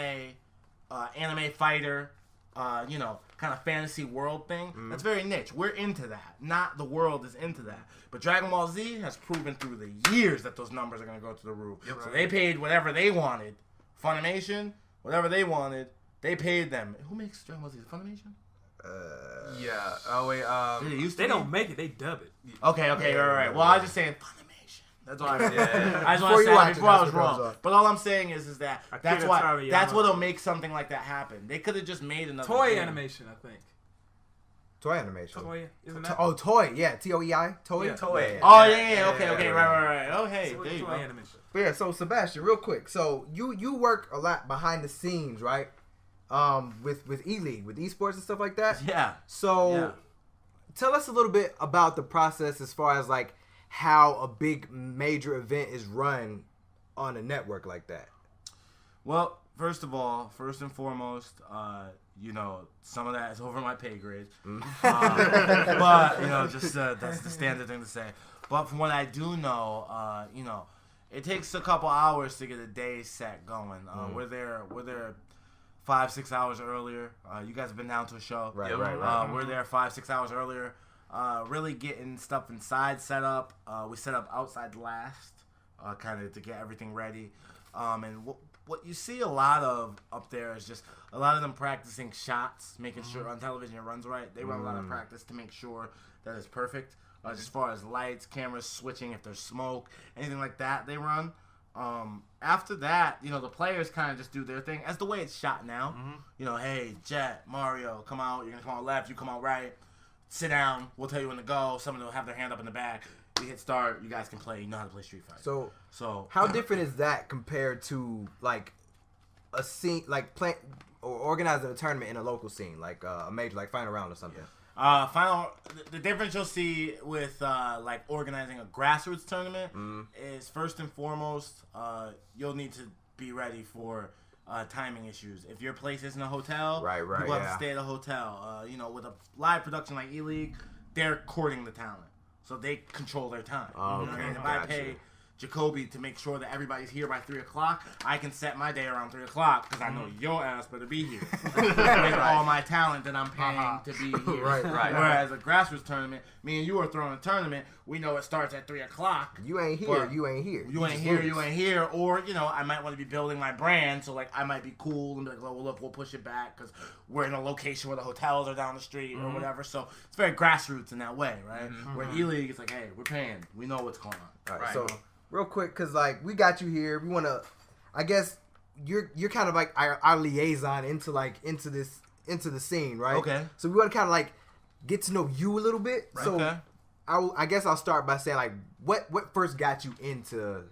fighter, kind of fantasy world thing, that's very niche. We're into that. Not the world is into that. But Dragon Ball Z has proven through the years that those numbers are going to go to the roof. Yep. So they paid whatever they wanted. Funimation. Whatever they wanted, they paid them. Who makes Dragon Ball Z? Funimation? Yeah. Oh, wait. They don't make it. They dub it. Okay. Right. Well, I was just saying Funimation. That's all I said. I just want to say that before I was wrong. But all I'm saying is that that's what'll make something like that happen. They could have just made another Toy Animation, I think. Toy Animation. Toy, isn't that? Toy. Yeah, TOEI. Toy. Yeah. Toy. Oh, yeah. Okay. Right. Oh, hey. There you go. Animation. But yeah, so Sebastian, real quick. So you work a lot behind the scenes, right? With E-League, with eSports and stuff like that. Yeah. So tell us a little bit about the process as far as like how a big major event is run on a network like that. Well, first and foremost, some of that is over my pay grade. But that's the standard thing to say. But from what I do know, it takes a couple hours to get a day set going. We're there 5-6 hours earlier. You guys have been down to a show. Right. We're there 5-6 hours earlier. Really getting stuff inside set up. We set up outside last, kind of to get everything ready. And what you see a lot of up there is just a lot of them practicing shots, making sure on television it runs right. They run a lot of practice to make sure that it's perfect. As far as lights, cameras, switching, if there's smoke, anything like that, they run. After that, the players kind of just do their thing. As the way it's shot now, hey, Jet, Mario, come out. You're going to come out left, you come out right. Sit down. We'll tell you when to go. Someone will have their hand up in the back. You hit start. You guys can play. You know how to play Street Fighter. So how different is that compared to like a scene, like play or organizing a tournament in a local scene, like a major, like Final Round or something? The difference you'll see with like organizing a grassroots tournament is first and foremost you'll need to be ready for timing issues. If your place isn't a hotel, right, you have to stay at a hotel. With a live production like E-League, they're courting the talent, so they control their time. Oh, you know what I mean? If I pay Jacoby to make sure that everybody's here by 3 o'clock, I can set my day around 3 o'clock because I know your ass better be here with all my talent that I'm paying to be here. Right. Whereas a grassroots tournament, me and you are throwing a tournament, we know it starts at 3 o'clock. You ain't here. You ain't here. You ain't here. Or, I might want to be building my brand, so, I might be cool and be like, well, look, we'll push it back because we're in a location where the hotels are down the street or whatever. So it's very grassroots in that way, right? Where E-League is like, hey, we're paying. We know what's going on. All right. So, real quick, because, we got you here. We want to, I guess, you're kind of like our liaison into the scene, right? Okay. So we want to kind of, get to know you a little bit. Right. So, okay. I guess I'll start by saying, what first got you into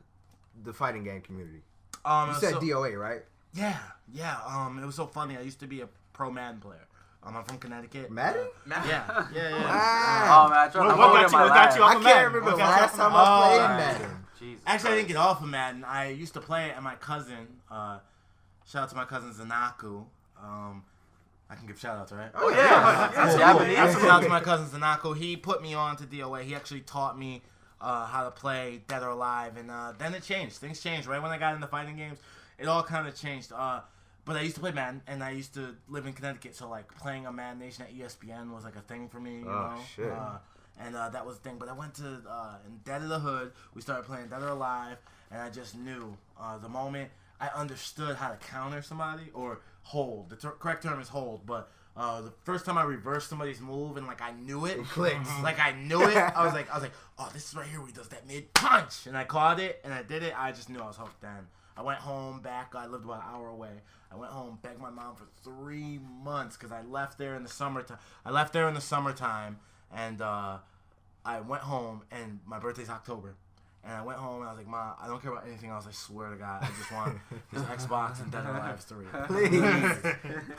the fighting game community? You said DOA, right? Yeah. It was so funny. I used to be a pro Madden player. I'm from Connecticut. Madden? Yeah. Wow. Oh, man. What got you off of Madden? I can't remember the last time I played Madden. Jesus Actually, I didn't get off of Madden. I used to play it, and my cousin, shout out to my cousin Zanaku. I can give shout outs, right? Oh, yeah. Cool. Shout out to my cousin Zanaku. He put me on to DOA. He actually taught me how to play Dead or Alive, and then it changed. Things changed. Right when I got into fighting games, it all kind of changed. But I used to play Madden, and I used to live in Connecticut, so, playing a Madden Nation at ESPN was, a thing for me, you know? Shit. And that was the thing. But I went to in Dead of the Hood. We started playing Dead or Alive, and I just knew the moment I understood how to counter somebody or hold. The correct term is hold. But the first time I reversed somebody's move and I knew it, clicked. I knew it. I was like, oh, this is right here where he does that mid punch, and I caught it and I did it. I just knew I was hooked. Then I went home back. I lived about an hour away. I went home, begged my mom for 3 months because I left there in the summertime. And I went home, and my birthday's October. And I went home, and I was like, Ma, I don't care about anything else. I swear to God. I just want this Xbox and Dead or Alive 3.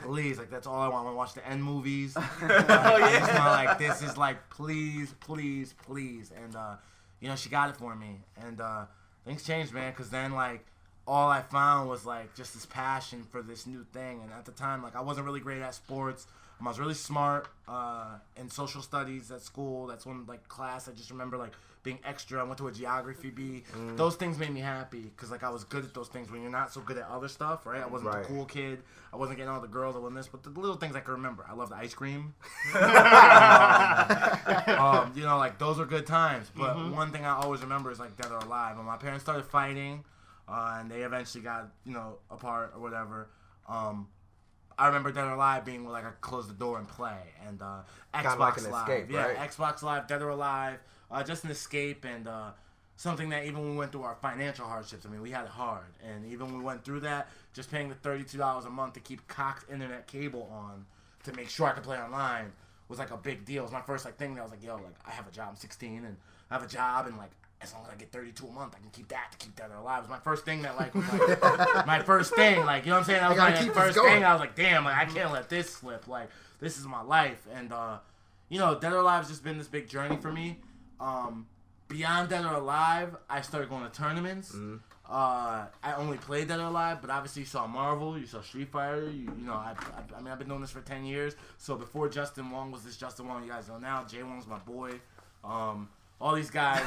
Please. That's all I want. I want to watch the end movies. I just want, this is, please. And, she got it for me. And things changed, man, because then, all I found was, just this passion for this new thing. And at the time, I wasn't really great at sports. I was really smart in social studies at school. That's one class I just remember being extra. I went to a geography bee. Those things made me happy because I was good at those things when you're not so good at other stuff, right? I wasn't the cool kid. I wasn't getting all the girls. I wasn't this, but the little things I can remember. I loved ice cream. Those are good times. But one thing I always remember is Dead or Alive. When my parents started fighting, and they eventually got apart or whatever. I remember Dead or Alive being where I could close the door and play, and Xbox Live, escape, right? Xbox Live, Dead or Alive, just an escape and something that even when we went through our financial hardships, we had it hard, and even when we went through that, just paying the $32 a month to keep cocked internet cable on to make sure I could play online was a big deal. It was my first thing that I was I have a job, I'm 16, and I have a job, and as long as I get $32 a month, I can keep that to keep Dead or Alive. It was my first thing that was my first thing. You know what I'm saying? That was my first thing. I was damn, I can't let this slip. This is my life. And, Dead or Alive has just been this big journey for me. Beyond Dead or Alive, I started going to tournaments. I only played Dead or Alive, but obviously you saw Marvel, you saw Street Fighter. I've been doing this for 10 years. So before Justin Wong was this Justin Wong you guys know now, Jay Wong's my boy. All these guys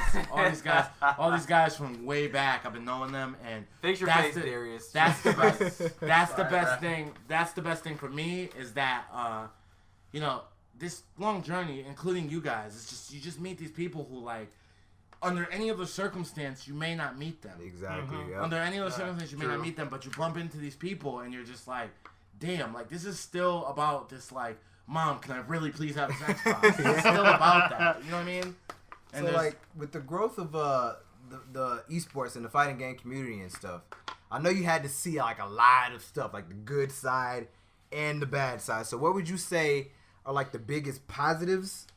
from way back. I've been knowing them, and fix your face, Darius. That's the best. That's the best thing. That's the best thing for me is that this long journey, including you guys. It's just you just meet these people who under any other circumstance you may not meet them. Exactly. Yep. Under any other circumstance you may not meet them, but you bump into these people and you're just damn, this is still about this Mom, can I really please have this Xbox? It's still about that. You know what I mean? And so with the growth of the eSports and the fighting game community and stuff, I know you had to see a lot of stuff, the good side and the bad side. So what would you say are the biggest positives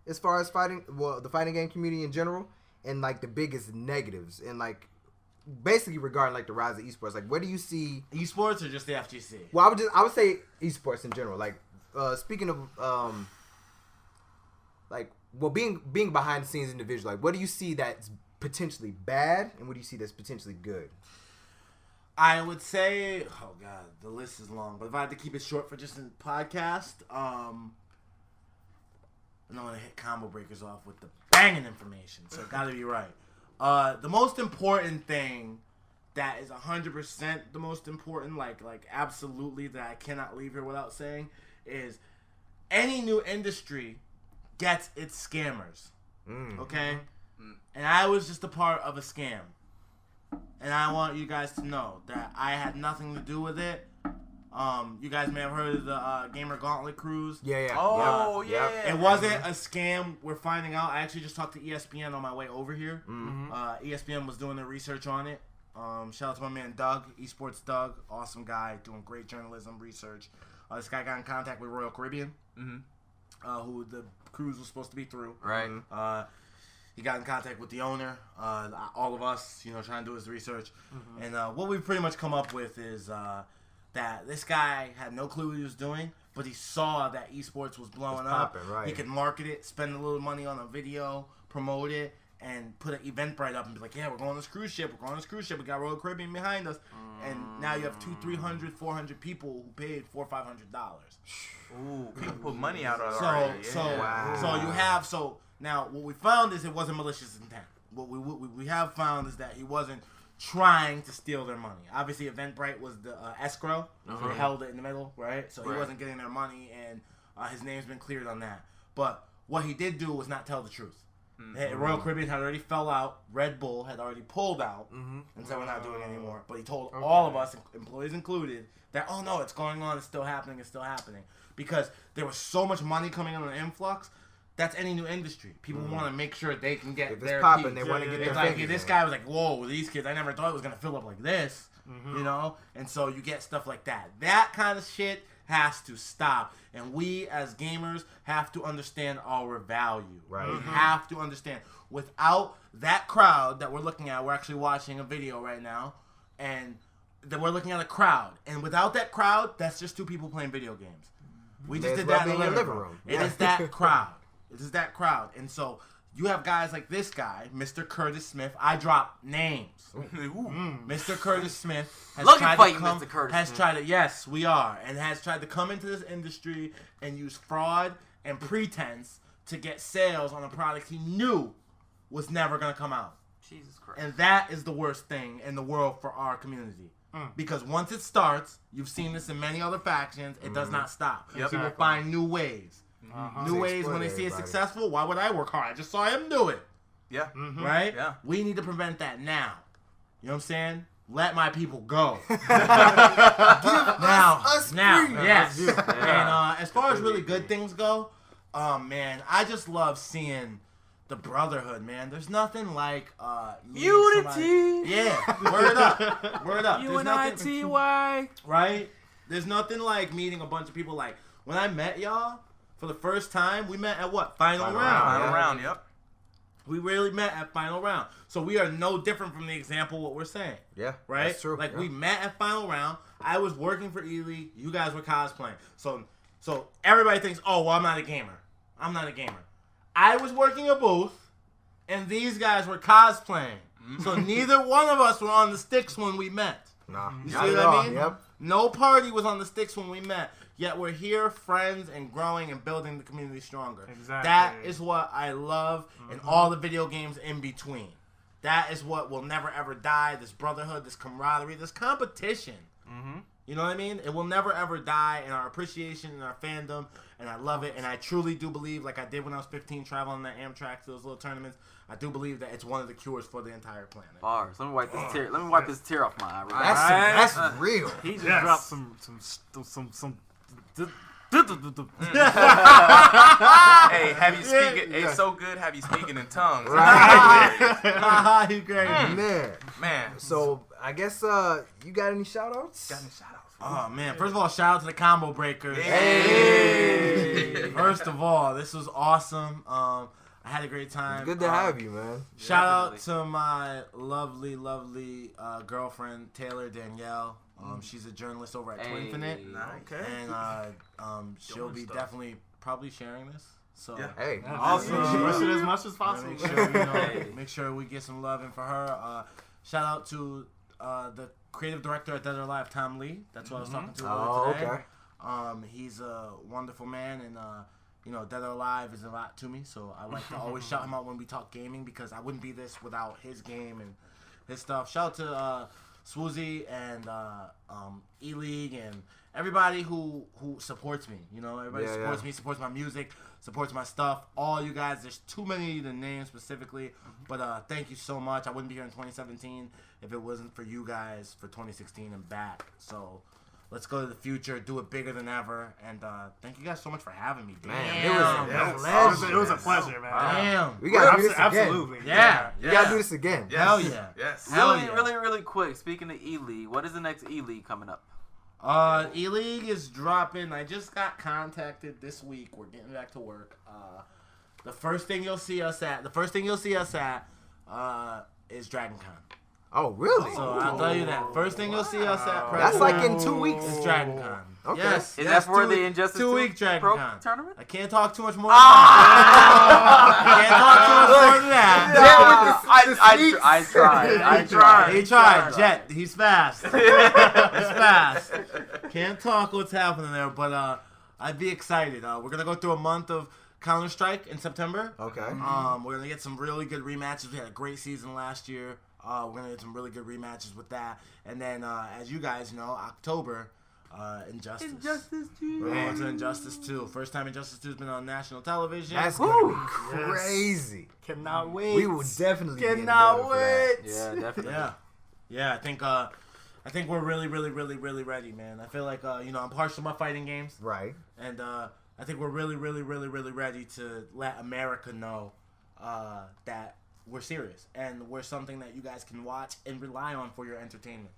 as far as the fighting game community in general, and the biggest negatives, and basically regarding the rise of eSports? Where do you see eSports or just the FGC? Well, I would say eSports in general. Speaking of being behind the scenes individual, what do you see that's potentially bad, and what do you see that's potentially good? I would say, oh god, the list is long. But if I had to keep it short for just a podcast, I don't want to hit combo breakers off with the banging information, so it gotta be right. The most important thing that is 100% the most important, like absolutely that I cannot leave here without saying, is any new industry gets its scammers. Okay? And I was just a part of a scam. And I want you guys to know that I had nothing to do with it. You guys may have heard of the Gamer Gauntlet cruise. Yeah. Oh, yeah. It wasn't a scam. We're finding out. I actually just talked to ESPN on my way over here. ESPN was doing their research on it. Shout out to my man Doug, eSports Doug. Awesome guy, doing great journalism research. This guy got in contact with Royal Caribbean, who the cruise was supposed to be through. Right. He got in contact with the owner, all of us, trying to do his research. And what we've pretty much come up with is that this guy had no clue what he was doing, but he saw that esports was blowing up. Right. He could market it, spend a little money on a video, promote it, and put an Eventbrite up and be like, yeah, we're going on this cruise ship. We got Royal Caribbean behind us. And now you have 200, 300, 400 people who paid $400 or $500. Ooh, people put money out on it. Now, what we found is it wasn't malicious intent. What we have found is that he wasn't trying to steal their money. Obviously, Eventbrite was the escrow. So they held it in the middle, right? So he wasn't getting their money, and his name's been cleared on that. But what he did do was not tell the truth. Royal Caribbean had already fell out. Red Bull had already pulled out and said we're not doing it anymore. But he told all of us, employees included, that, oh, no, it's going on. It's still happening. Because there was so much money coming in on the influx. That's any new industry. People want to make sure they can get their popping. They want to get their like, this guy was like, whoa, these kids, I never thought it was going to fill up like this. And so you get stuff like that. That kind of shit has to stop. And we as gamers have to understand our value. Right. We have to understand. Without that crowd that we're looking at, we're actually watching a video right now, and that we're looking at a crowd. And without that crowd, that's just two people playing video games. We just did that in the living room. It is that crowd. It is that crowd. And so you have guys like this guy, Mr. Curtis Smith. I drop names. Mr. Curtis Smith has tried to yes, we are, and has tried to come into this industry and use fraud and pretense to get sales on a product he knew was never going to come out. Jesus Christ. And that is the worst thing in the world for our community. Because once it starts, you've seen this in many other factions, it does not stop. People find new ways. New ways when they see it successful. Why would I work hard? I just saw him do it. Yeah. Right? Yeah. We need to prevent that now. You know what I'm saying? Let my people go. Yes. And as far as really good things go, man, I just love seeing the brotherhood, man. There's nothing like unity. Word up. UNITY. Right? There's nothing like meeting a bunch of people. Like when I met y'all for the first time, we met at what? Final round. Yep. We really met at final round. So we are no different from the example what we're saying. Yeah. Right? That's true. Like we met at final round. I was working for Ely. You guys were cosplaying. So everybody thinks, oh, well, I'm not a gamer. I was working a booth, and these guys were cosplaying. So neither one of us were on the sticks when we met. Nah. You see what I mean? Yep. No party was on the sticks when we met. Yet we're here, friends, and growing and building the community stronger. Exactly. That is what I love in all the video games in between. That is what will never, ever die. This brotherhood, this camaraderie, this competition. You know what I mean? It will never, ever die in our appreciation and our fandom, and I love it. And I truly do believe, like I did when I was 15 traveling that Amtrak to those little tournaments, I do believe that it's one of the cures for the entire planet. Bars. Let me wipe this tear off my eye. That's real. He just dropped some Hey, have you speaking? It's so good. Have you speaking in tongues? He's great, man. So I guess you got any shout outs? Oh man! First of all, shout out to the combo breakers. Hey! First of all, this was awesome. I had a great time. It's good to have you, man. Shout out to my lovely girlfriend Taylor Danielle. She's a journalist over at Twinfinite. Okay. And she'll be definitely probably sharing this. So hey, awesome. Push it as much as possible. Make sure we get some love in for her. Shout out to the creative director at Dead or Alive, Tom Lee. That's what I was talking to today. Okay. He's a wonderful man, and Dead or Alive is a lot to me. So I like to always shout him out when we talk gaming because I wouldn't be this without his game and his stuff. Shout out to Swoozy and E-League and everybody who supports me. Everybody supports me, supports my music, supports my stuff. All you guys, there's too many to name specifically, but thank you so much. I wouldn't be here in 2017 if it wasn't for you guys for 2016 and back. So let's go to the future, do it bigger than ever, and thank you guys so much for having me. Man, it was a pleasure, man. Damn. We got to do this again. Absolutely. Yeah. We got to do this again. Yes. Hell yeah. Yes. Really quick. Speaking of E-League, what is the next E-League coming up? E-League is dropping. I just got contacted this week. We're getting back to work. The first thing you'll see us at is DragonCon. Oh, really? So I'll tell you that. First thing you'll see us at That's like in 2 weeks. is DragonCon. Okay. Yes. Is that for the Injustice 2 week Pro DragonCon tournament? I can't talk too much more. I can't talk too much more than that. I tried. He tried. Jet. He's fast. He's fast. Can't talk what's happening there, but I'd be excited. We're gonna go through a month of Counter-Strike in September. Okay. We're gonna get some really good rematches. We had a great season last year. We're gonna get some really good rematches with that, and then as you guys know, October, Injustice. We're going to Injustice 2. First time Injustice 2 has been on national television. That's gonna be crazy. Cannot wait. We will definitely Cannot wait. Yeah, definitely. Yeah. I think we're really, really, really, really ready, man. I feel like I'm partial to my fighting games, Right. and I think we're really, really, really, really ready to let America know that we're serious and we're something that you guys can watch and rely on for your entertainment.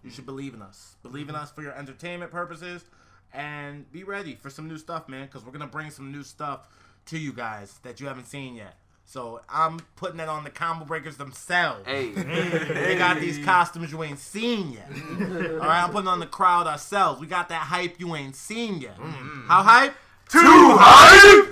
You should believe in us. Believe in us for your entertainment purposes, and be ready for some new stuff, man, because we're going to bring some new stuff to you guys that you haven't seen yet. So I'm putting that on the Combo Breakers themselves. Hey. They got these costumes you ain't seen yet. All right, I'm putting on the crowd ourselves. We got that hype you ain't seen yet. How hype? Too hype!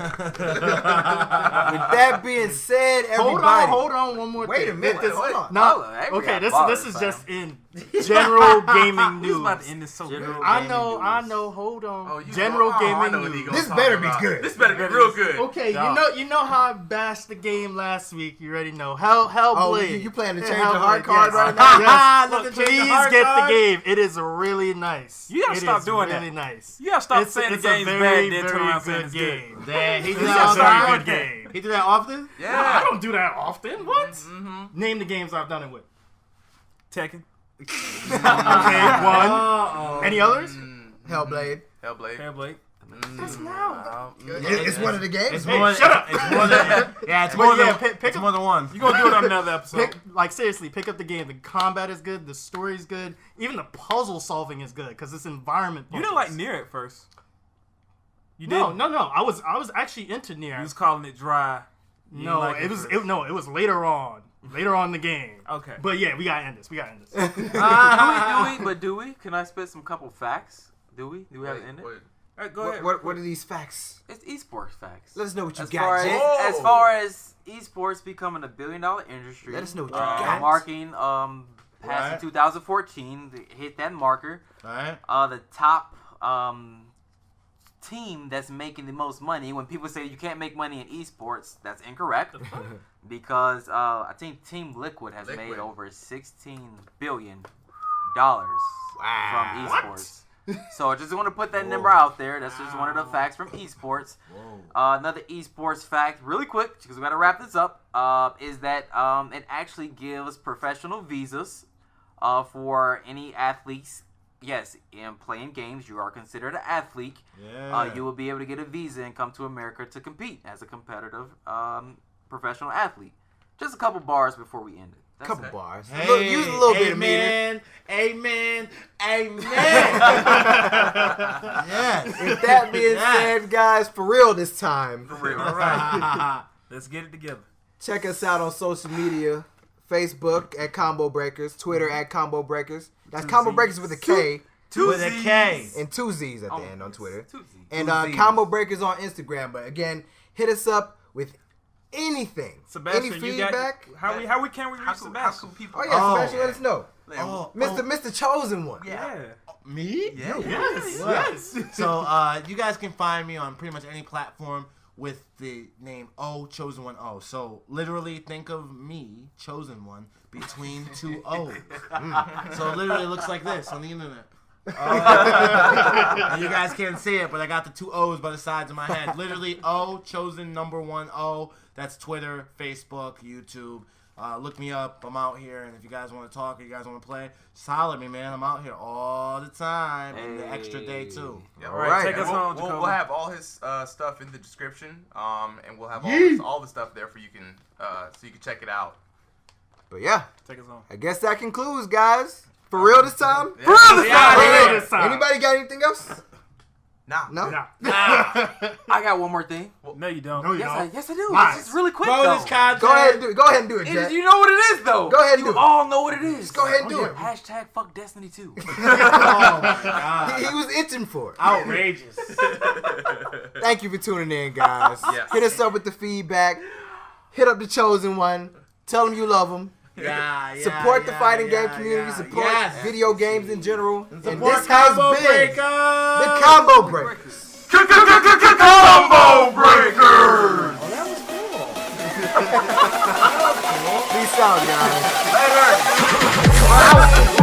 With that being said, everybody. Hold on, one more thing. Wait a minute. Hold on. No, okay, this is just in general gaming news. He's about to end this so good. I know. Hold on. General gaming news. This better be good. This better be real good. Okay, you know how I bashed the game last week. You already know. Hellblade. Oh, you plan to change Hellblade, the hard card yes. right now? Yes. Look, Look, please hard get card. the game. It is really nice. You gotta stop doing that. Really nice. You gotta stop saying the game's bad, then turn around saying good it's game. good. Damn, he do It's that a very often? good game. He do that often? I don't do that often. What? Name the games I've done it with. Tekken. Okay, one. Any others? Hellblade. Hellblade. That's now. It's one of the games. It's more than, it's more than, yeah, it's more than, it's more than one. You're gonna do it on another episode. Seriously, pick up the game. The combat is good. The story is good. Even the puzzle solving is good because it's environment You puzzles. didn't like Nier at first. You No. didn't? I was actually into Nier. You was calling it dry. You didn't No, like it was first. it was later on. Later on in the game. Okay. But yeah, we gotta end this. Do we? Can I spit some couple facts? Do we have it in it? All right, go ahead. What are these facts? It's esports facts. Let us know what you As got, far Jet. as far as esports becoming $1 billion industry, Let us know what you got. marking passing Right. 2014, they hit that marker. Alright. The top team that's making the most money. When people say you can't make money in esports, that's incorrect. Because I think Team Liquid has made over $16 billion from esports. So I just want to put that number out there. That's just one of the facts from esports. Another esports fact, really quick, because we got to wrap this up, is that it actually gives professional visas for any athletes. Yes, in playing games, you are considered an athlete. Yeah. You will be able to get a visa and come to America to compete as a competitive professional athlete. Just a couple bars before we end it. That's Couple it. bars. Hey, Use a little bit of meter. Amen. Yes. With that being said, guys, for real this time. For real. All right. Let's get it together. Check us out on social media. Facebook at Combo Breakers. Twitter at Combo Breakers. That's Combo Breakers with a K. With a K. And 2 Z's at the end on Twitter. 2 Z's. And Combo Breakers on Instagram. But again, hit us up with anything, Sebastian, any feedback. Can we reach How Sebastian? can people? Oh yeah, Sebastian, let us know. Oh, Mr. Chosen One. Yeah. Me? Yeah. Yes. So you guys can find me on pretty much any platform with the name Chosen One O. So literally think of me, Chosen One, between two O's. So it literally looks like this on the internet. And you guys can't see it, but I got the two O's by the sides of my head. Literally Chosen #1 O. That's Twitter, Facebook, YouTube. Look me up. I'm out here, and if you guys want to talk or you guys want to play, just holler at me, man. I'm out here all the time, and the extra day too. Yeah, All right. Take us home, Jacoby. We'll have all his stuff in the description, and we'll have all the stuff there for you can so you can check it out. But yeah, Take us home. I guess that concludes, guys. For real this time? Yeah. For real this time? For real this time. Anybody got anything else? Nah. No? I got one more thing. No, you don't. No, you Yes, I do. Lies. It's really quick, Bonus though. content. Go ahead and do it. Go ahead and do it, Jack. You know what it is, though. Go ahead and do You it. all know what it is. Just go ahead and do it. Hashtag fuck Destiny 2. Oh my god. He was itching for it. Outrageous. Thank you for tuning in, guys. Yes. Hit us up with the feedback. Hit up the Chosen One. Tell them you love them. Support the fighting game community. Support video games in general. And this has been the Combo Breakers. Combo Breakers! Oh, that was cool. Peace out, guys. Later!